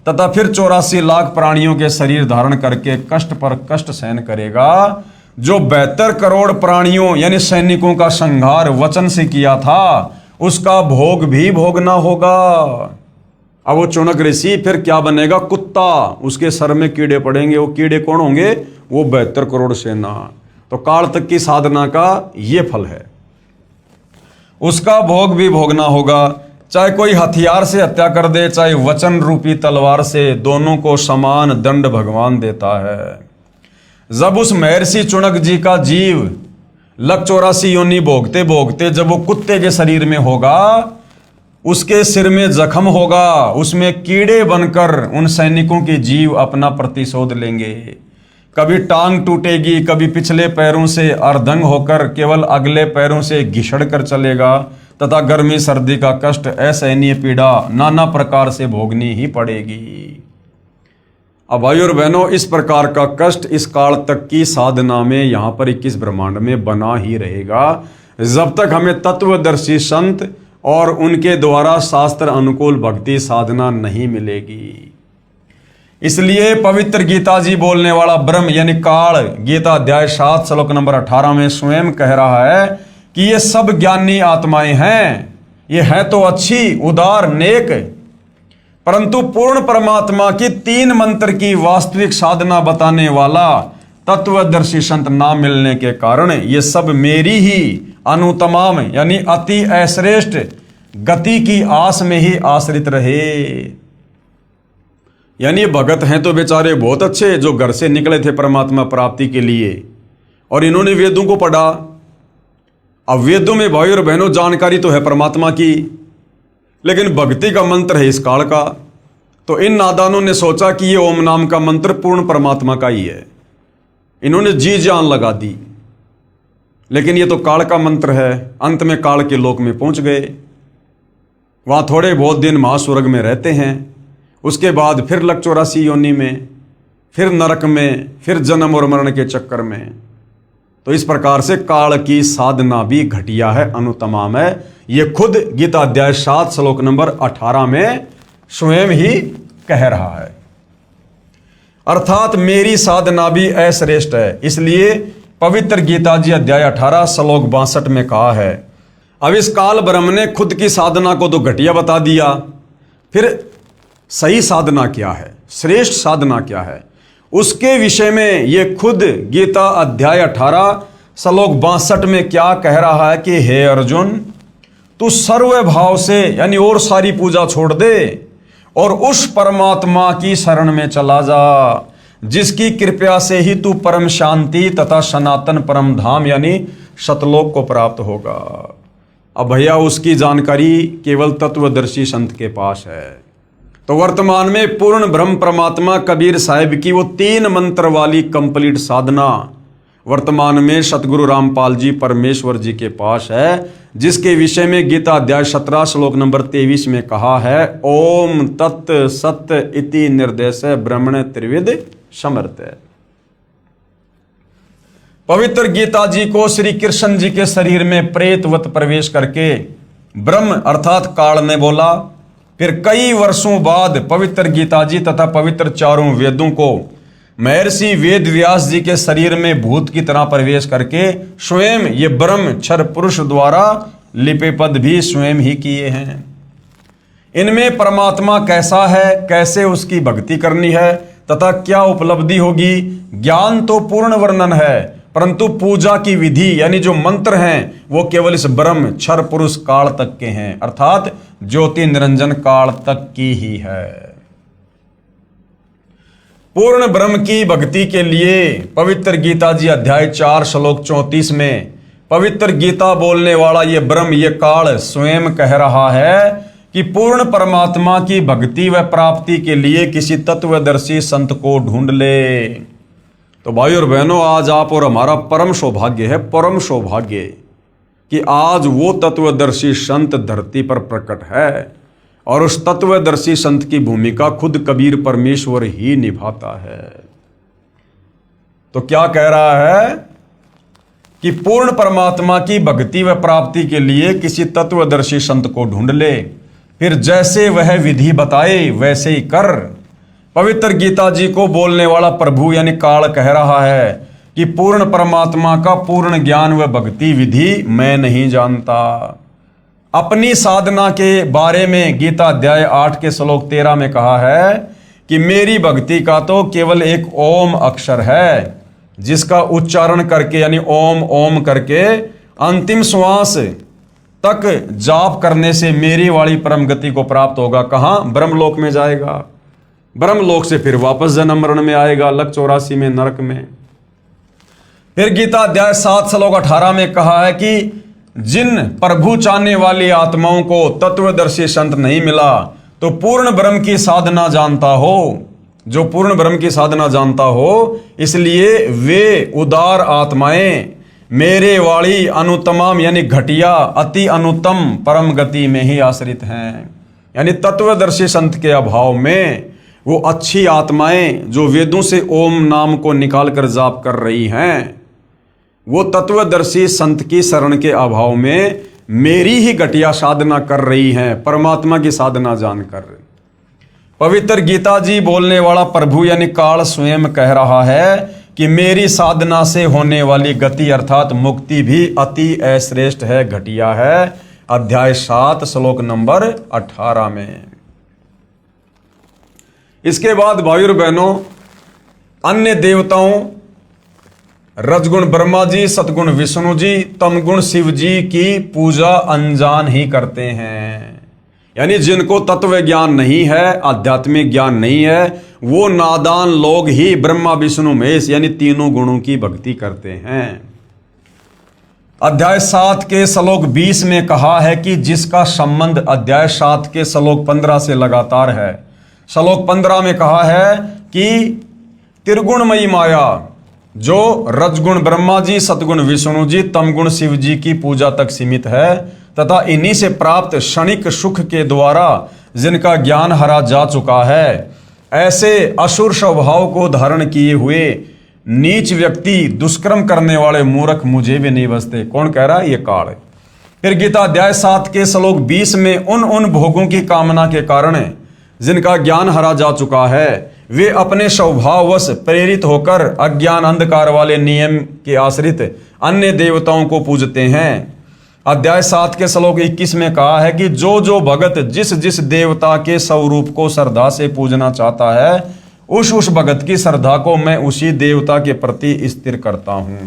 तथा फिर 84 लाख प्राणियों के शरीर धारण करके कष्ट पर कष्ट सहन करेगा। जो 72 करोड़ प्राणियों यानी सैनिकों का संहार वचन से किया था उसका भोग भी भोगना होगा। अब वो चुनक ऋषि फिर क्या बनेगा? कुत्ता। उसके सर में कीड़े पड़ेंगे। वो कीड़े कौन होंगे? वो 72 करोड़ सेना। तो काल तक की साधना का ये फल है, उसका भोग भी भोगना होगा। चाहे कोई हथियार से हत्या कर दे, चाहे वचन रूपी तलवार से, दोनों को समान दंड भगवान देता है। जब उस महर्षि चुनक जी का जीव 184 योनि भोगते भोगते जब वो कुत्ते के शरीर में होगा, उसके सिर में जख्म होगा, उसमें कीड़े बनकर उन सैनिकों के जीव अपना प्रतिशोध लेंगे। कभी टांग टूटेगी, कभी पिछले पैरों से अर्धंग होकर केवल अगले पैरों से घिसड़ कर चलेगा तथा गर्मी सर्दी का कष्ट, असहनीय पीड़ा नाना प्रकार से भोगनी ही पड़ेगी। अब भाई और बहनों, इस प्रकार का कष्ट इस काल तक की साधना में यहाँ पर 21 ब्रह्मांड में बना ही रहेगा, जब तक हमें तत्वदर्शी संत और उनके द्वारा शास्त्र अनुकूल भक्ति साधना नहीं मिलेगी। इसलिए पवित्र गीता जी बोलने वाला ब्रह्म यानी काल, गीता अध्याय 7 श्लोक नंबर 18 में स्वयं कह रहा है कि ये सब ज्ञानी आत्माएं हैं, ये है तो अच्छी, उदार, नेक, परंतु पूर्ण परमात्मा की 3 मंत्र की वास्तविक साधना बताने वाला तत्वदर्शी संत ना मिलने के कारण ये सब मेरी ही अनुतमाम यानी अति अश्रेष्ठ गति की आस में ही आश्रित रहे। यानी भगत हैं तो बेचारे बहुत अच्छे, जो घर से निकले थे परमात्मा प्राप्ति के लिए और इन्होंने वेदों को पढ़ा। अब वेदों में भाई और बहनों जानकारी तो है परमात्मा की, लेकिन भक्ति का मंत्र है इस काल का। तो इन नादानों ने सोचा कि ये ओम नाम का मंत्र पूर्ण परमात्मा का ही है। इन्होंने जी जान लगा दी लेकिन ये तो काल का मंत्र है। अंत में काल के लोक में पहुंच गए, वहाँ थोड़े बहुत दिन महास्वर्ग में रहते हैं, उसके बाद फिर लक 84 योनि में, फिर नरक में, फिर जन्म और मरण के चक्कर में। तो इस प्रकार से काल की साधना भी घटिया है, अनुतमाम है। ये खुद गीता अध्याय 7 श्लोक नंबर 18 में स्वयं ही कह रहा है। अर्थात मेरी साधना भी अश्रेष्ठ है। इसलिए पवित्र गीता जी अध्याय 18 श्लोक 62 में कहा है। अब इस काल ब्रह्म ने खुद की साधना को तो घटिया बता दिया, फिर सही साधना क्या है, श्रेष्ठ साधना क्या है, उसके विषय में ये खुद गीता अध्याय 18 श्लोक 62 में क्या कह रहा है कि हे अर्जुन, तू सर्व भाव से यानी और सारी पूजा छोड़ दे और उस परमात्मा की शरण में चला जा जिसकी कृपया से ही तू परम शांति तथा सनातन परम धाम यानी सतलोक को प्राप्त होगा। अब भैया उसकी जानकारी केवल तत्वदर्शी संत के पास है। तो वर्तमान में पूर्ण ब्रह्म परमात्मा कबीर साहिब की वो 3 मंत्र वाली कंप्लीट साधना वर्तमान में सतगुरु रामपाल जी परमेश्वर जी के पास है, जिसके विषय में गीता अध्याय 17 श्लोक नंबर 23 में कहा है, ओम तत् सत इति निर्देश ब्रह्मण त्रिविध समर्थ। पवित्र गीता जी को श्री कृष्ण जी के शरीर में प्रेतवत प्रवेश करके ब्रह्म अर्थात काल ने बोला। फिर कई वर्षों बाद पवित्र गीता जी तथा पवित्र चारों वेदों को महर्षि वेद व्यास जी के शरीर में भूत की तरह प्रवेश करके स्वयं ये ब्रह्म क्षर पुरुष द्वारा लिपि पद भी स्वयं ही किए हैं। इनमें परमात्मा कैसा है, कैसे उसकी भक्ति करनी है तथा क्या उपलब्धि होगी, ज्ञान तो पूर्ण वर्णन है, परंतु पूजा की विधि यानी जो मंत्र हैं वो केवल इस ब्रह्म क्षर पुरुष काल तक के हैं, अर्थात ज्योति निरंजन काल तक की ही है। पूर्ण ब्रह्म की भक्ति के लिए पवित्र गीता जी अध्याय 4 श्लोक 34 में पवित्र गीता बोलने वाला ये ब्रह्म ये काल स्वयं कह रहा है कि पूर्ण परमात्मा की भक्ति व प्राप्ति के लिए किसी तत्वदर्शी संत को ढूंढ ले। तो भाई और बहनों, आज आप और हमारा परम सौभाग्य है, परम सौभाग्य कि आज वो तत्वदर्शी संत धरती पर प्रकट है और उस तत्वदर्शी संत की भूमिका खुद कबीर परमेश्वर ही निभाता है। तो क्या कह रहा है कि पूर्ण परमात्मा की भक्ति व प्राप्ति के लिए किसी तत्वदर्शी संत को ढूंढ ले, फिर जैसे वह विधि बताए वैसे ही कर। पवित्र गीता जी को बोलने वाला प्रभु यानी काल कह रहा है कि पूर्ण परमात्मा का पूर्ण ज्ञान व भक्ति विधि मैं नहीं जानता। अपनी साधना के बारे में गीता अध्याय 8 के श्लोक 13 में कहा है कि मेरी भक्ति का तो केवल एक ओम अक्षर है, जिसका उच्चारण करके यानी ओम ओम करके अंतिम श्वास तक जाप करने से मेरी वाली परम गति को प्राप्त होगा। कहाँ? ब्रह्मलोक में जाएगा। ब्रह्मलोक से फिर वापस जन्म मरण में आएगा, लक 84 में नरक में। फिर गीता अध्याय 7 श्लोक 18 में कहा है कि जिन प्रभु चाहने वाली आत्माओं को तत्वदर्शी संत नहीं मिला तो पूर्ण ब्रह्म की साधना जानता हो, जो पूर्ण ब्रह्म की साधना जानता हो, इसलिए वे उदार आत्माएं मेरे वाली अनुतमाम यानी घटिया अति अनुत्तम परम गति में ही आश्रित हैं। यानी तत्वदर्शी संत के अभाव में वो अच्छी आत्माएं जो वेदों से ओम नाम को निकाल कर जाप कर रही हैं, वो तत्वदर्शी संत की शरण के अभाव में मेरी ही घटिया साधना कर रही हैं, परमात्मा की साधना जानकर। पवित्र गीता जी बोलने वाला प्रभु यानी काल स्वयं कह रहा है कि मेरी साधना से होने वाली गति अर्थात मुक्ति भी अति अश्रेष्ठ है, घटिया है। अध्याय 7 श्लोक नंबर 18 में। इसके बाद भाई और बहनों, अन्य देवताओं रजगुण ब्रह्मा जी, सतगुण विष्णु जी, तमगुण शिव जी की पूजा अनजान ही करते हैं। यानी जिनको तत्व ज्ञान नहीं है, आध्यात्मिक ज्ञान नहीं है, वो नादान लोग ही ब्रह्मा विष्णु महेश यानी तीनों गुणों की भक्ति करते हैं। अध्याय 7 के श्लोक 20 में कहा है कि जिसका संबंध अध्याय 7 के श्लोक 15 से लगातार है। श्लोक 15 में कहा है कि त्रिगुणमयी माया जो रजगुण ब्रह्मा जी, सतगुण विष्णु जी, तमगुण शिव जी की पूजा तक सीमित है तथा इन्हीं से प्राप्त क्षणिक सुख के द्वारा जिनका ज्ञान हरा जा चुका है, ऐसे असुर स्वभाव को धारण किए हुए नीच व्यक्ति, दुष्कर्म करने वाले मूर्ख मुझे भी नहीं बसते। कौन कह रहा है? ये काल। फिर गीता अध्याय 7 के श्लोक 20 में उन भोगों की कामना के कारण जिनका ज्ञान हरा जा चुका है, वे अपने स्वभाववश प्रेरित होकर अज्ञान अंधकार वाले नियम के आश्रित अन्य देवताओं को पूजते हैं। अध्याय 7 के श्लोक 21 में कहा है कि जो जो भगत जिस जिस देवता के स्वरूप को श्रद्धा से पूजना चाहता है, उस भगत की श्रद्धा को मैं उसी देवता के प्रति स्थिर करता हूं।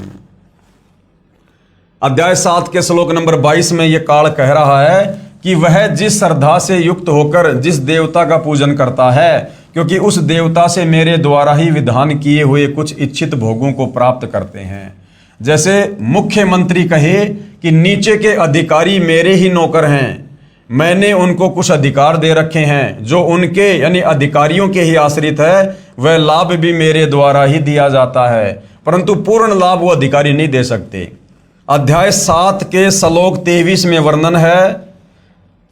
अध्याय 7 के श्लोक नंबर 22 में यह काल कह रहा है कि वह जिस श्रद्धा से युक्त होकर जिस देवता का पूजन करता है, क्योंकि उस देवता से मेरे द्वारा ही विधान किए हुए कुछ इच्छित भोगों को प्राप्त करते हैं। जैसे मुख्यमंत्री कहे कि नीचे के अधिकारी मेरे ही नौकर हैं, मैंने उनको कुछ अधिकार दे रखे हैं जो उनके यानी अधिकारियों के ही आश्रित है, वह लाभ भी मेरे द्वारा ही दिया जाता है, परंतु पूर्ण लाभ वो अधिकारी नहीं दे सकते। अध्याय 7 के श्लोक 23 में वर्णन है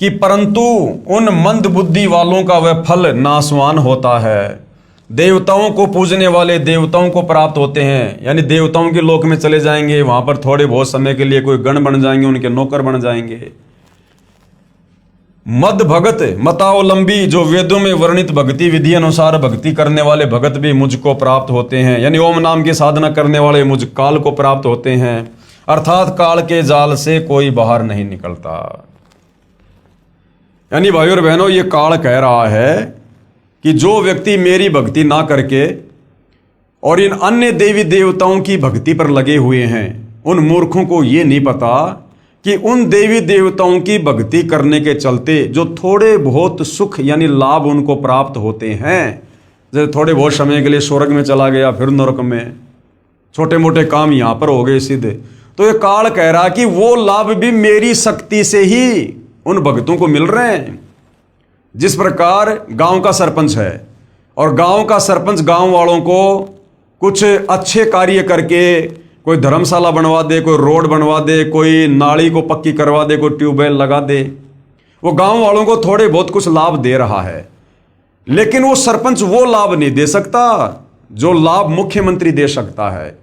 कि परंतु उन मंद बुद्धि वालों का वह फल नाशवान होता है। देवताओं को पूजने वाले देवताओं को प्राप्त होते हैं, यानी देवताओं के लोक में चले जाएंगे, वहां पर थोड़े बहुत समय के लिए कोई गण बन जाएंगे, उनके नौकर बन जाएंगे। मद भगत मतावलंबी, जो वेदों में वर्णित भक्ति विधि अनुसार भक्ति करने वाले भगत भी मुझको प्राप्त होते हैं, यानी ओम नाम की साधना करने वाले मुझ काल को प्राप्त होते हैं, अर्थात काल के जाल से कोई बाहर नहीं निकलता। यानी भाइयों और बहनों, ये काल कह रहा है कि जो व्यक्ति मेरी भक्ति ना करके और इन अन्य देवी देवताओं की भक्ति पर लगे हुए हैं, उन मूर्खों को ये नहीं पता कि उन देवी देवताओं की भक्ति करने के चलते जो थोड़े बहुत सुख यानी लाभ उनको प्राप्त होते हैं, जैसे थोड़े बहुत समय के लिए स्वर्ग में चला गया, फिर नरक में, छोटे मोटे काम यहां पर हो गए सिद्ध, तो ये काल कह रहा कि वो लाभ भी मेरी शक्ति से ही उन भक्तों को मिल रहे हैं। जिस प्रकार गांव का सरपंच है और गांव का सरपंच गांव वालों को कुछ अच्छे कार्य करके कोई धर्मशाला बनवा दे, कोई रोड बनवा दे, कोई नाली को पक्की करवा दे, कोई ट्यूबवेल लगा दे, वो गांव वालों को थोड़े बहुत कुछ लाभ दे रहा है, लेकिन वो सरपंच वो लाभ नहीं दे सकता जो लाभ मुख्यमंत्री दे सकता है।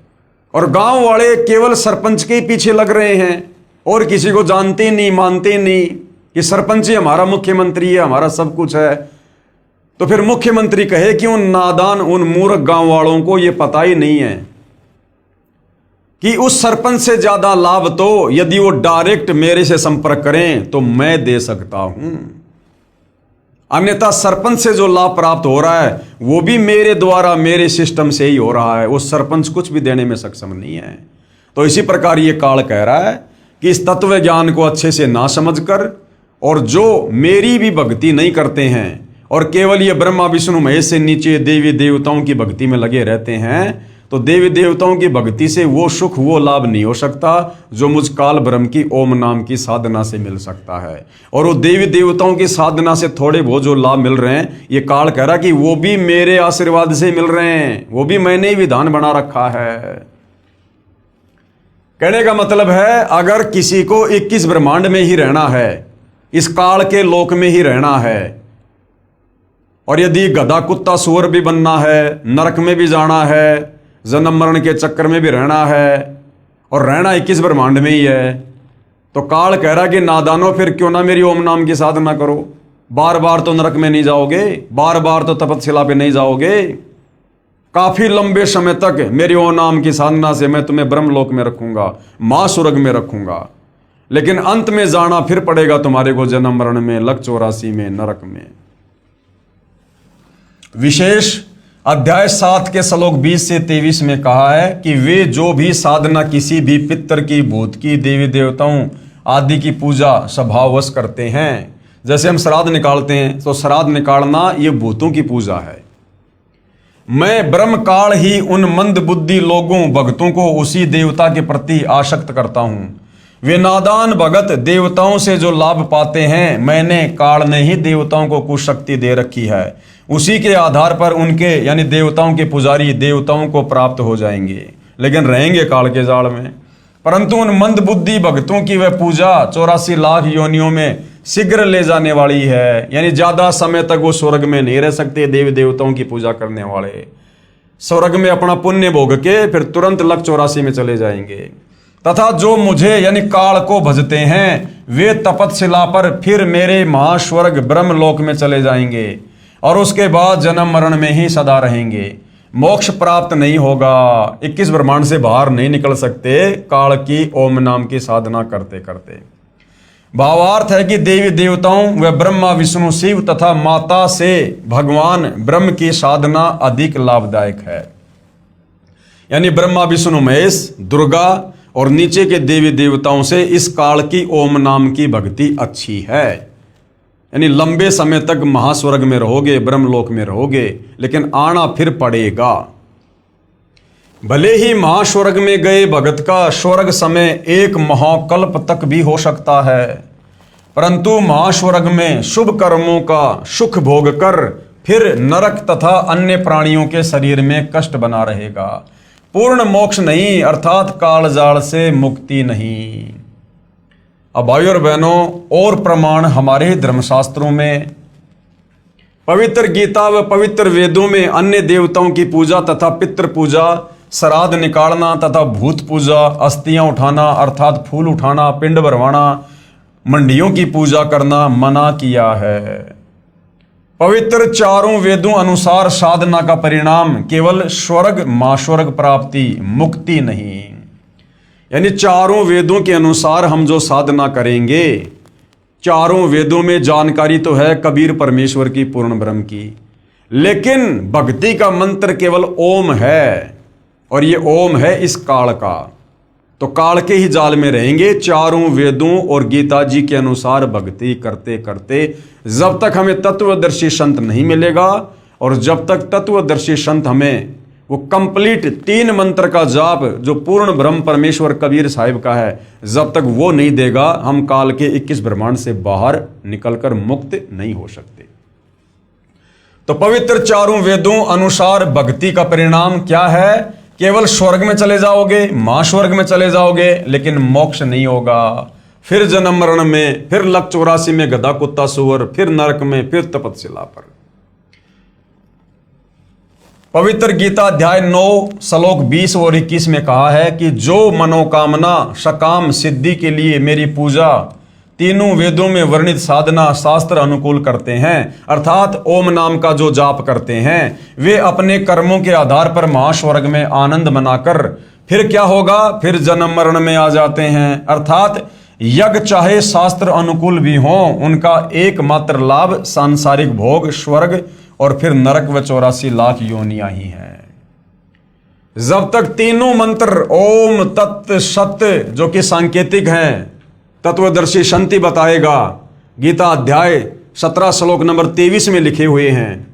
और गांव वाले केवल सरपंच के ही पीछे लग रहे हैं और किसी को जानते नहीं, मानते नहीं कि सरपंच ही हमारा मुख्यमंत्री है, हमारा सब कुछ है। तो फिर मुख्यमंत्री कहे कि उन नादान, उन मूर्ख गांव वालों को यह पता ही नहीं है कि उस सरपंच से ज्यादा लाभ तो यदि वो डायरेक्ट मेरे से संपर्क करें तो मैं दे सकता हूं, अन्यथा सरपंच से जो लाभ प्राप्त हो रहा है वो भी मेरे द्वारा, मेरे सिस्टम से ही हो रहा है, वो सरपंच कुछ भी देने में सक्षम नहीं है। तो इसी प्रकार ये काल कह रहा है कि इस तत्व ज्ञान को अच्छे से ना समझकर और जो मेरी भी भक्ति नहीं करते हैं और केवल ये ब्रह्मा विष्णु महेश से नीचे देवी देवताओं की भक्ति में लगे रहते हैं, तो देवी देवताओं की भक्ति से वो सुख, वो लाभ नहीं हो सकता जो मुझ काल ब्रह्म की ओम नाम की साधना से मिल सकता है। और वो देवी देवताओं की साधना से थोड़े बहुत जो लाभ मिल रहे हैं, ये काल कह रहा कि वो भी मेरे आशीर्वाद से मिल रहे हैं, वो भी मैंने ही विधान बना रखा है। कहने का मतलब है, अगर किसी को 21 ब्रह्मांड में ही रहना है, इस काल के लोक में ही रहना है, और यदि गधा कुत्ता सुअर भी बनना है, नरक में भी जाना है, जन्म मरण के चक्कर में भी रहना है और रहना 21 ब्रह्मांड में ही है, तो काल कह रहा कि नादानो फिर क्यों ना मेरी ओम नाम की साधना करो। बार बार तो नरक में नहीं जाओगे, बार बार तो तपस्या पे नहीं जाओगे, काफी लंबे समय तक मेरी ओम नाम की साधना से मैं तुम्हें ब्रह्मलोक में रखूंगा, मां स्वर्ग में रखूंगा, लेकिन अंत में जाना फिर पड़ेगा तुम्हारे को जन्म मरण में, लक 84 में, नरक में। विशेष अध्याय 7 के श्लोक 20 से 23 में कहा है कि वे जो भी साधना किसी भी पितर की, भूत की, देवी देवताओं आदि की पूजा स्वभाववश करते हैं, जैसे हम श्राद्ध निकालते हैं तो श्राद्ध निकालना ये भूतों की पूजा है। मैं ब्रह्म काल ही उन मंद बुद्धि लोगों भक्तों को उसी देवता के प्रति आसक्त करता हूं। वे नादान भगत देवताओं से जो लाभ पाते हैं, मैंने काल ने ही देवताओं को कुछ शक्ति दे रखी है, उसी के आधार पर उनके यानी देवताओं के पुजारी देवताओं को प्राप्त हो जाएंगे। लेकिन रहेंगे काल के जाल में। परंतु उन मंदबुद्धि भक्तों की वह पूजा 84 लाख योनियों में शीघ्र ले जाने वाली है। यानी ज्यादा समय तक वो स्वर्ग में नहीं रह सकते। देवी देवताओं की पूजा करने वाले स्वर्ग में अपना पुण्य भोग के फिर तुरंत लक 84 में चले जाएंगे। तथा जो मुझे यानी काल को भजते हैं वे तपतशिला पर फिर मेरे महास्वर्ग ब्रह्मलोक में चले जाएंगे और उसके बाद जन्म मरण में ही सदा रहेंगे। मोक्ष प्राप्त नहीं होगा। 21 ब्रह्मांड से बाहर नहीं निकल सकते काल की ओम नाम की साधना करते करते। भावार्थ है कि देवी देवताओं व ब्रह्मा विष्णु शिव तथा माता से भगवान ब्रह्म की साधना अधिक लाभदायक है। यानी ब्रह्मा विष्णु महेश दुर्गा और नीचे के देवी देवताओं से इस काल की ओम नाम की भक्ति अच्छी है। यानी लंबे समय तक महास्वर्ग में रहोगे, ब्रह्मलोक में रहोगे, लेकिन आना फिर पड़ेगा। भले ही महास्वर्ग में गए भगत का स्वर्ग समय 1 महाकल्प तक भी हो सकता है, परंतु महास्वर्ग में शुभ कर्मों का सुख भोग कर फिर नरक तथा अन्य प्राणियों के शरीर में कष्ट बना रहेगा। पूर्ण मोक्ष नहीं, अर्थात कालजाल से मुक्ति नहीं। अब भाइयों और बहनों, और प्रमाण हमारे धर्मशास्त्रों में, पवित्र गीता व पवित्र वेदों में अन्य देवताओं की पूजा तथा पितृ पूजा, श्राद्ध निकालना तथा भूत पूजा, अस्थियां उठाना अर्थात फूल उठाना, पिंड भरवाना, मंडियों की पूजा करना मना किया है। पवित्र चारों वेदों अनुसार साधना का परिणाम केवल स्वर्ग महास्वर्ग प्राप्ति, मुक्ति नहीं। यानी चारों वेदों के अनुसार हम जो साधना करेंगे, चारों वेदों में जानकारी तो है कबीर परमेश्वर की, पूर्ण ब्रह्म की, लेकिन भक्ति का मंत्र केवल ओम है और ये ओम है इस काल का। तो काल के ही जाल में रहेंगे चारों वेदों और गीता जी के अनुसार भक्ति करते करते, जब तक हमें तत्वदर्शी संत नहीं मिलेगा और जब तक तत्वदर्शी संत हमें वो कंप्लीट 3 मंत्र का जाप जो पूर्ण ब्रह्म परमेश्वर कबीर साहिब का है, जब तक वो नहीं देगा, हम काल के 21 ब्रह्मांड से बाहर निकलकर मुक्त नहीं हो सकते। तो पवित्र चारों वेदों अनुसार भक्ति का परिणाम क्या है? केवल स्वर्ग में चले जाओगे, महास्वर्ग में चले जाओगे, लेकिन मोक्ष नहीं होगा। फिर जन्म मरण में, फिर लक 84 में गधा कुत्ता सुअर, फिर नरक में, फिर तपतशिला पर। पवित्र गीता अध्याय 9 श्लोक 20 और 21 में कहा है कि जो मनोकामना सकाम सिद्धि के लिए मेरी पूजा तीनों वेदों में वर्णित साधना शास्त्र अनुकूल करते हैं, अर्थात ओम नाम का जो जाप करते हैं, वे अपने कर्मों के आधार पर महास्वर्ग में आनंद मनाकर फिर क्या होगा? फिर जन्म मरण में आ जाते हैं। अर्थात यज्ञ चाहे शास्त्र अनुकूल भी हो, उनका एकमात्र लाभ सांसारिक भोग, स्वर्ग और फिर नरक व 84 लाख योनियां ही हैं। जब तक तीनों मंत्र ओम तत् सत्य जो कि सांकेतिक हैं, तत्वदर्शी संति बताएगा, गीता अध्याय 17 श्लोक नंबर 23 में लिखे हुए हैं।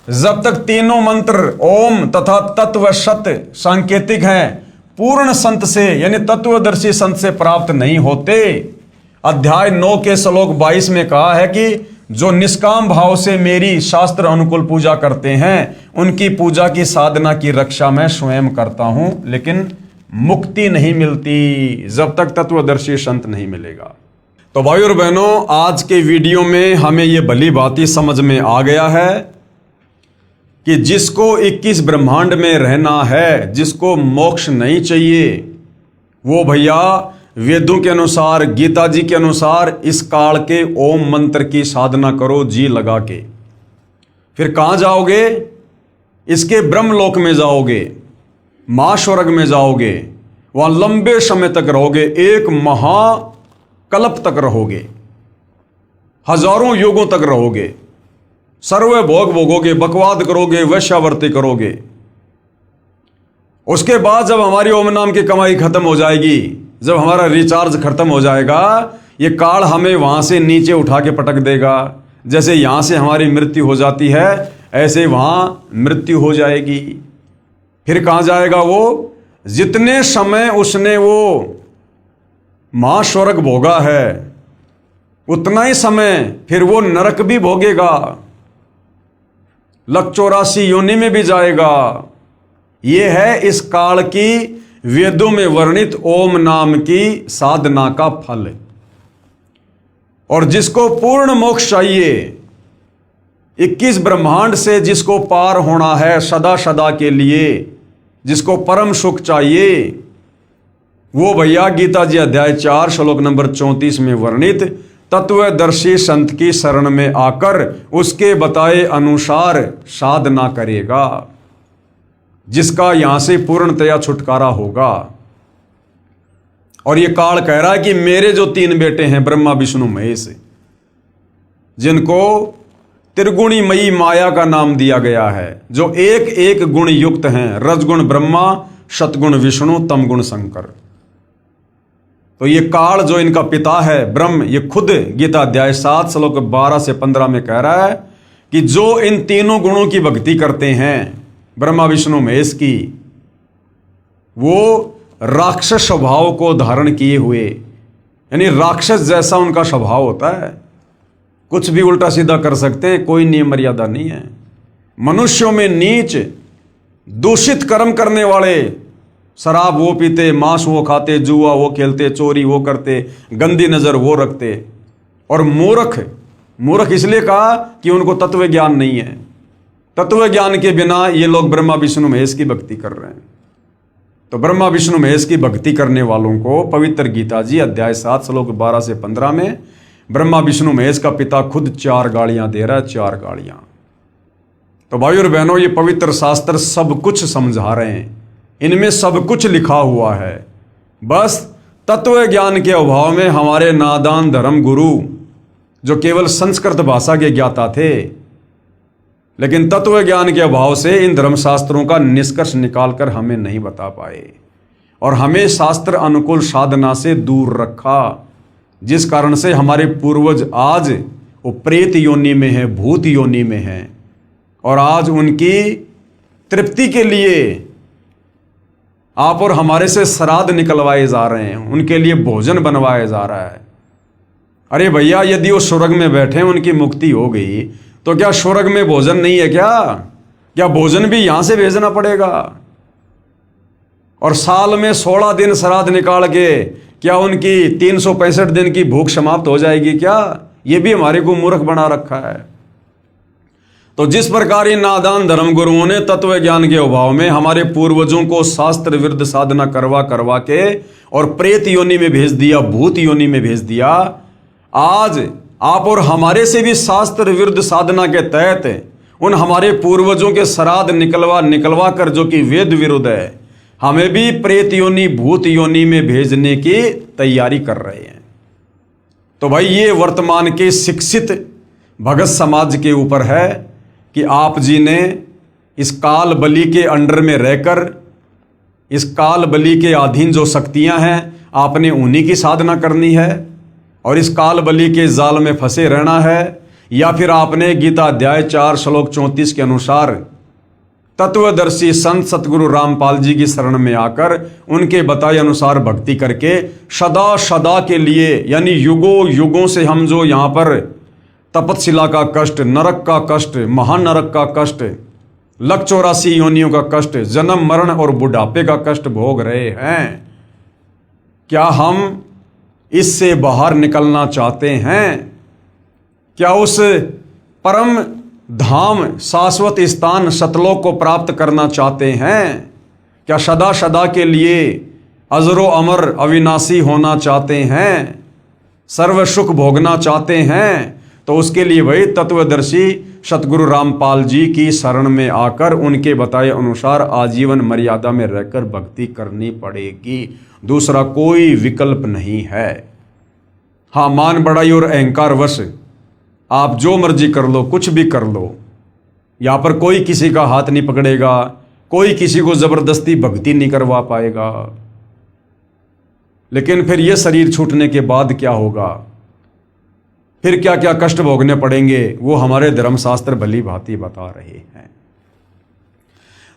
जब तक तीनों मंत्र ओम तथा तत्व सत्य सांकेतिक हैं, पूर्ण संत से यानी तत्वदर्शी संत से प्राप्त नहीं होते। अध्याय 9 के श्लोक 22 में कहा है कि जो निष्काम भाव से मेरी शास्त्र अनुकूल पूजा करते हैं, उनकी पूजा की साधना की रक्षा मैं स्वयं करता हूं, लेकिन मुक्ति नहीं मिलती जब तक तत्वदर्शी संत नहीं मिलेगा। तो भाई और बहनों, आज के वीडियो में हमें यह भली भांति समझ में आ गया है कि जिसको 21 ब्रह्मांड में रहना है, जिसको मोक्ष नहीं चाहिए, वो भैया वेदों के अनुसार, गीता जी के अनुसार इस काल के ओम मंत्र की साधना करो जी लगा के। फिर कहां जाओगे? इसके ब्रह्मलोक में जाओगे, महास्वर्ग में जाओगे, वहां लंबे समय तक रहोगे, 1 महाकल्प तक रहोगे, हजारों युगों तक रहोगे, सर्व भोग भोगोगे, बकवाद करोगे, वैश्यावर्ती करोगे। उसके बाद जब हमारी ओम नाम की कमाई खत्म हो जाएगी, जब हमारा रिचार्ज खत्म हो जाएगा, ये काल हमें वहां से नीचे उठा के पटक देगा। जैसे यहां से हमारी मृत्यु हो जाती है, ऐसे वहां मृत्यु हो जाएगी। फिर कहां जाएगा वो? जितने समय उसने वो महास्वर्ग भोगा है, उतना ही समय फिर वो नरक भी भोगेगा, लक 84 योनि में भी जाएगा, ये है इस काल की वेदों में वर्णित ओम नाम की साधना का फल। और जिसको पूर्ण मोक्ष चाहिए, 21 ब्रह्मांड से जिसको पार होना है सदा सदा के लिए, जिसको परम सुख चाहिए, वो भैया गीता जी अध्याय 4 श्लोक नंबर 34 में वर्णित तत्वदर्शी संत की शरण में आकर उसके बताए अनुसार साधना करेगा, जिसका यहां से पूर्णतया छुटकारा होगा। और ये काल कह रहा है कि मेरे जो 3 बेटे हैं ब्रह्मा विष्णु महेश, जिनको त्रिगुणी मयी माया का नाम दिया गया है, जो एक एक गुण युक्त हैं, रजगुण ब्रह्मा, सतगुण विष्णु, तमगुण शंकर। तो ये काल जो इनका पिता है ब्रह्म, ये खुद गीता अध्याय 7 श्लोक 12 से 15 में कह रहा है कि जो इन तीनों गुणों की भक्ति करते हैं ब्रह्मा विष्णु महेश की, वो राक्षस स्वभाव को धारण किए हुए, यानी राक्षस जैसा उनका स्वभाव होता है, कुछ भी उल्टा सीधा कर सकते हैं, कोई नियम मर्यादा नहीं है। मनुष्यों में नीच दूषित कर्म करने वाले, शराब वो पीते, मांस वो खाते, जुआ वो खेलते, चोरी वो करते, गंदी नजर वो रखते। और मूर्ख इसलिए कहा कि उनको तत्व ज्ञान नहीं है। तत्व ज्ञान के बिना ये लोग ब्रह्मा विष्णु महेश की भक्ति कर रहे हैं। तो ब्रह्मा विष्णु महेश की भक्ति करने वालों को पवित्र गीता जी अध्याय 7 श्लोक 12 से 15 में ब्रह्मा विष्णु महेश का पिता खुद 4 गालियां दे रहा है, 4 गालियां। तो भाई और बहनों, ये पवित्र शास्त्र सब कुछ समझा रहे हैं, इनमें सब कुछ लिखा हुआ है। बस तत्व ज्ञान के अभाव में हमारे नादान धर्म गुरु, जो केवल संस्कृत भाषा के ज्ञाता थे, लेकिन तत्व ज्ञान के अभाव से इन धर्मशास्त्रों का निष्कर्ष निकालकर हमें नहीं बता पाए और हमें शास्त्र अनुकूल साधना से दूर रखा, जिस कारण से हमारे पूर्वज आज वो प्रेत योनि में हैं, भूत योनि में हैं, और आज उनकी तृप्ति के लिए आप और हमारे से श्राद्ध निकलवाए जा रहे हैं, उनके लिए भोजन बनवाया जा रहा है। अरे भैया, यदि वो स्वर्ग में बैठे, उनकी मुक्ति हो गई, तो क्या स्वर्ग में भोजन नहीं है क्या भोजन भी यहां से भेजना पड़ेगा? और साल में 16 दिन श्राद्ध निकाल के क्या उनकी 365 दिन की भूख समाप्त हो जाएगी क्या? ये भी हमारे को मूर्ख बना रखा है। तो जिस प्रकार इन नादान धर्म गुरुओं ने तत्व ज्ञान के अभाव में हमारे पूर्वजों को शास्त्र विरुद्ध साधना करवा के और प्रेत योनि में भेज दिया, भूत योनि में भेज दिया, आज आप और हमारे से भी शास्त्र विरुद्ध साधना के तहत उन हमारे पूर्वजों के श्राद्ध निकलवा कर, जो कि वेद विरुद्ध है, हमें भी प्रेत योनि, भूत योनि में भेजने की तैयारी कर रहे हैं। तो भाई, ये वर्तमान के शिक्षित भगत समाज के ऊपर है कि आप जी ने इस काल बलि के अंडर में रहकर, इस काल बलि के अधीन जो शक्तियां हैं, आपने उन्हीं की साधना करनी है और इस काल बलि के जाल में फंसे रहना है, या फिर आपने गीता अध्याय 4 श्लोक 34 के अनुसार तत्वदर्शी संत सतगुरु रामपाल जी की शरण में आकर उनके बताए अनुसार भक्ति करके सदा सदा के लिए, यानी युगों युगों से हम जो यहाँ पर तपतशिला का कष्ट, नरक का कष्ट, महानरक का कष्ट, लख 84 योनियों का कष्ट, जन्म मरण और बुढ़ापे का कष्ट भोग रहे हैं, क्या हम इससे बाहर निकलना चाहते हैं? क्या उस परम धाम, शाश्वत स्थान, सतलोक को प्राप्त करना चाहते हैं? क्या सदा सदा के लिए अजरो अमर अविनाशी होना चाहते हैं? सर्व सुख भोगना चाहते हैं? तो उसके लिए भाई तत्वदर्शी सतगुरु रामपाल जी की शरण में आकर उनके बताए अनुसार आजीवन मर्यादा में रहकर भक्ति करनी पड़ेगी। दूसरा कोई विकल्प नहीं है। हाँ, मान बढ़ाई और अहंकार वश आप जो मर्जी कर लो, कुछ भी कर लो, यहाँ पर कोई किसी का हाथ नहीं पकड़ेगा, कोई किसी को जबरदस्ती भक्ति नहीं करवा पाएगा। लेकिन फिर ये शरीर छूटने के बाद क्या होगा, फिर क्या क्या कष्ट भोगने पड़ेंगे, वो हमारे धर्मशास्त्र भली भांति बता रहे हैं।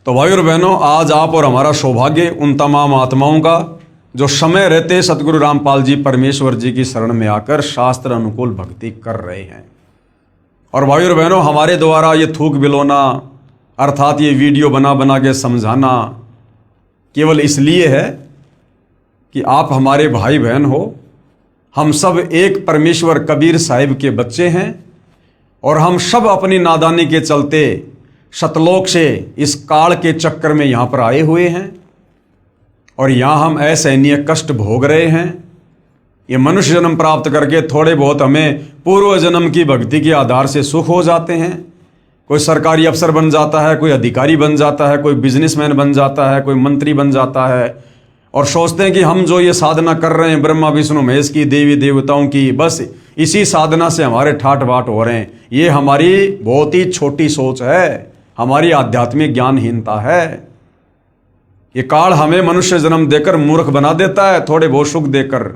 तो भाई और बहनों, आज आप और हमारा सौभाग्य उन तमाम आत्माओं का जो समय रहते सतगुरु रामपाल जी परमेश्वर जी की शरण में आकर शास्त्र अनुकूल भक्ति कर रहे हैं। और भाई और बहनों, हमारे द्वारा ये थूक बिलोना, अर्थात ये वीडियो बना बना के समझाना केवल इसलिए है कि आप हमारे भाई बहन हो। हम सब एक परमेश्वर कबीर साहिब के बच्चे हैं और हम सब अपनी नादानी के चलते सतलोक से इस काल के चक्कर में यहाँ पर आए हुए हैं और यहाँ हम असहनीय कष्ट भोग रहे हैं। ये मनुष्य जन्म प्राप्त करके थोड़े बहुत हमें पूर्व जन्म की भक्ति के आधार से सुख हो जाते हैं। कोई सरकारी अफसर बन जाता है, कोई अधिकारी बन जाता है, कोई बिजनेसमैन बन जाता है, कोई मंत्री बन जाता है और सोचते हैं कि हम जो ये साधना कर रहे हैं ब्रह्मा विष्णु महेश की, देवी देवताओं की, बस इसी साधना से हमारे ठाट बाट हो रहे हैं। ये हमारी बहुत ही छोटी सोच है, हमारी आध्यात्मिक ज्ञानहीनता है। ये काल हमें मनुष्य जन्म देकर मूर्ख बना देता है, थोड़े बहुत सुख देकर।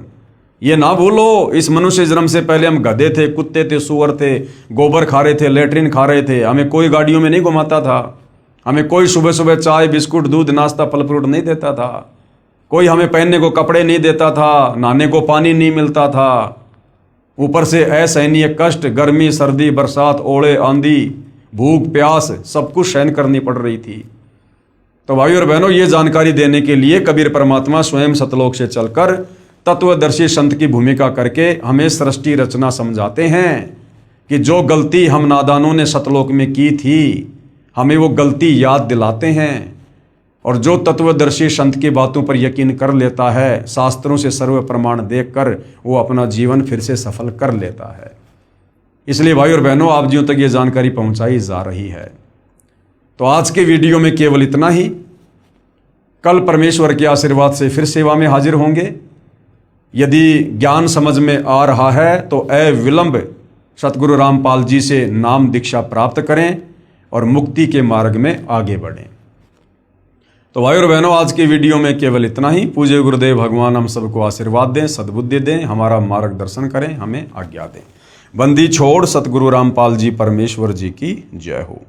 ये ना भूलो, इस मनुष्य जन्म से पहले हम गधे थे, कुत्ते थे, सुअर थे, गोबर खा रहे थे, लेट्रिन खा रहे थे। हमें कोई गाड़ियों में नहीं घुमाता था, हमें कोई सुबह सुबह चाय बिस्कुट दूध नाश्ता फल फ्रूट नहीं देता था, कोई हमें पहनने को कपड़े नहीं देता था, नहाने को पानी नहीं मिलता था। ऊपर से असहनीय कष्ट, गर्मी सर्दी बरसात ओले आंधी भूख प्यास सब कुछ सहन करनी पड़ रही थी। तो भाइयों और बहनों, ये जानकारी देने के लिए कबीर परमात्मा स्वयं सतलोक से चलकर तत्वदर्शी संत की भूमिका करके हमें सृष्टि रचना समझाते हैं कि जो गलती हम नादानों ने सतलोक में की थी हमें वो गलती याद दिलाते हैं। और जो तत्वदर्शी संत की बातों पर यकीन कर लेता है, शास्त्रों से सर्व प्रमाण देखकर वो अपना जीवन फिर से सफल कर लेता है। इसलिए भाई और बहनों, आप जियों तक ये जानकारी पहुंचाई जा रही है। तो आज के वीडियो में केवल इतना ही। कल परमेश्वर के आशीर्वाद से फिर सेवा में हाजिर होंगे। यदि ज्ञान समझ में आ रहा है तो अविलंब सतगुरु रामपाल जी से नाम दीक्षा प्राप्त करें और मुक्ति के मार्ग में आगे बढ़ें। तो भाई और बहनों, आज के वीडियो में केवल इतना ही। पूज्य गुरुदेव भगवान हम सबको आशीर्वाद दें, सद्बुद्धि दें, हमारा मार्गदर्शन करें, हमें आज्ञा दें। बंदी छोड़ सतगुरु रामपाल जी परमेश्वर जी की जय हो।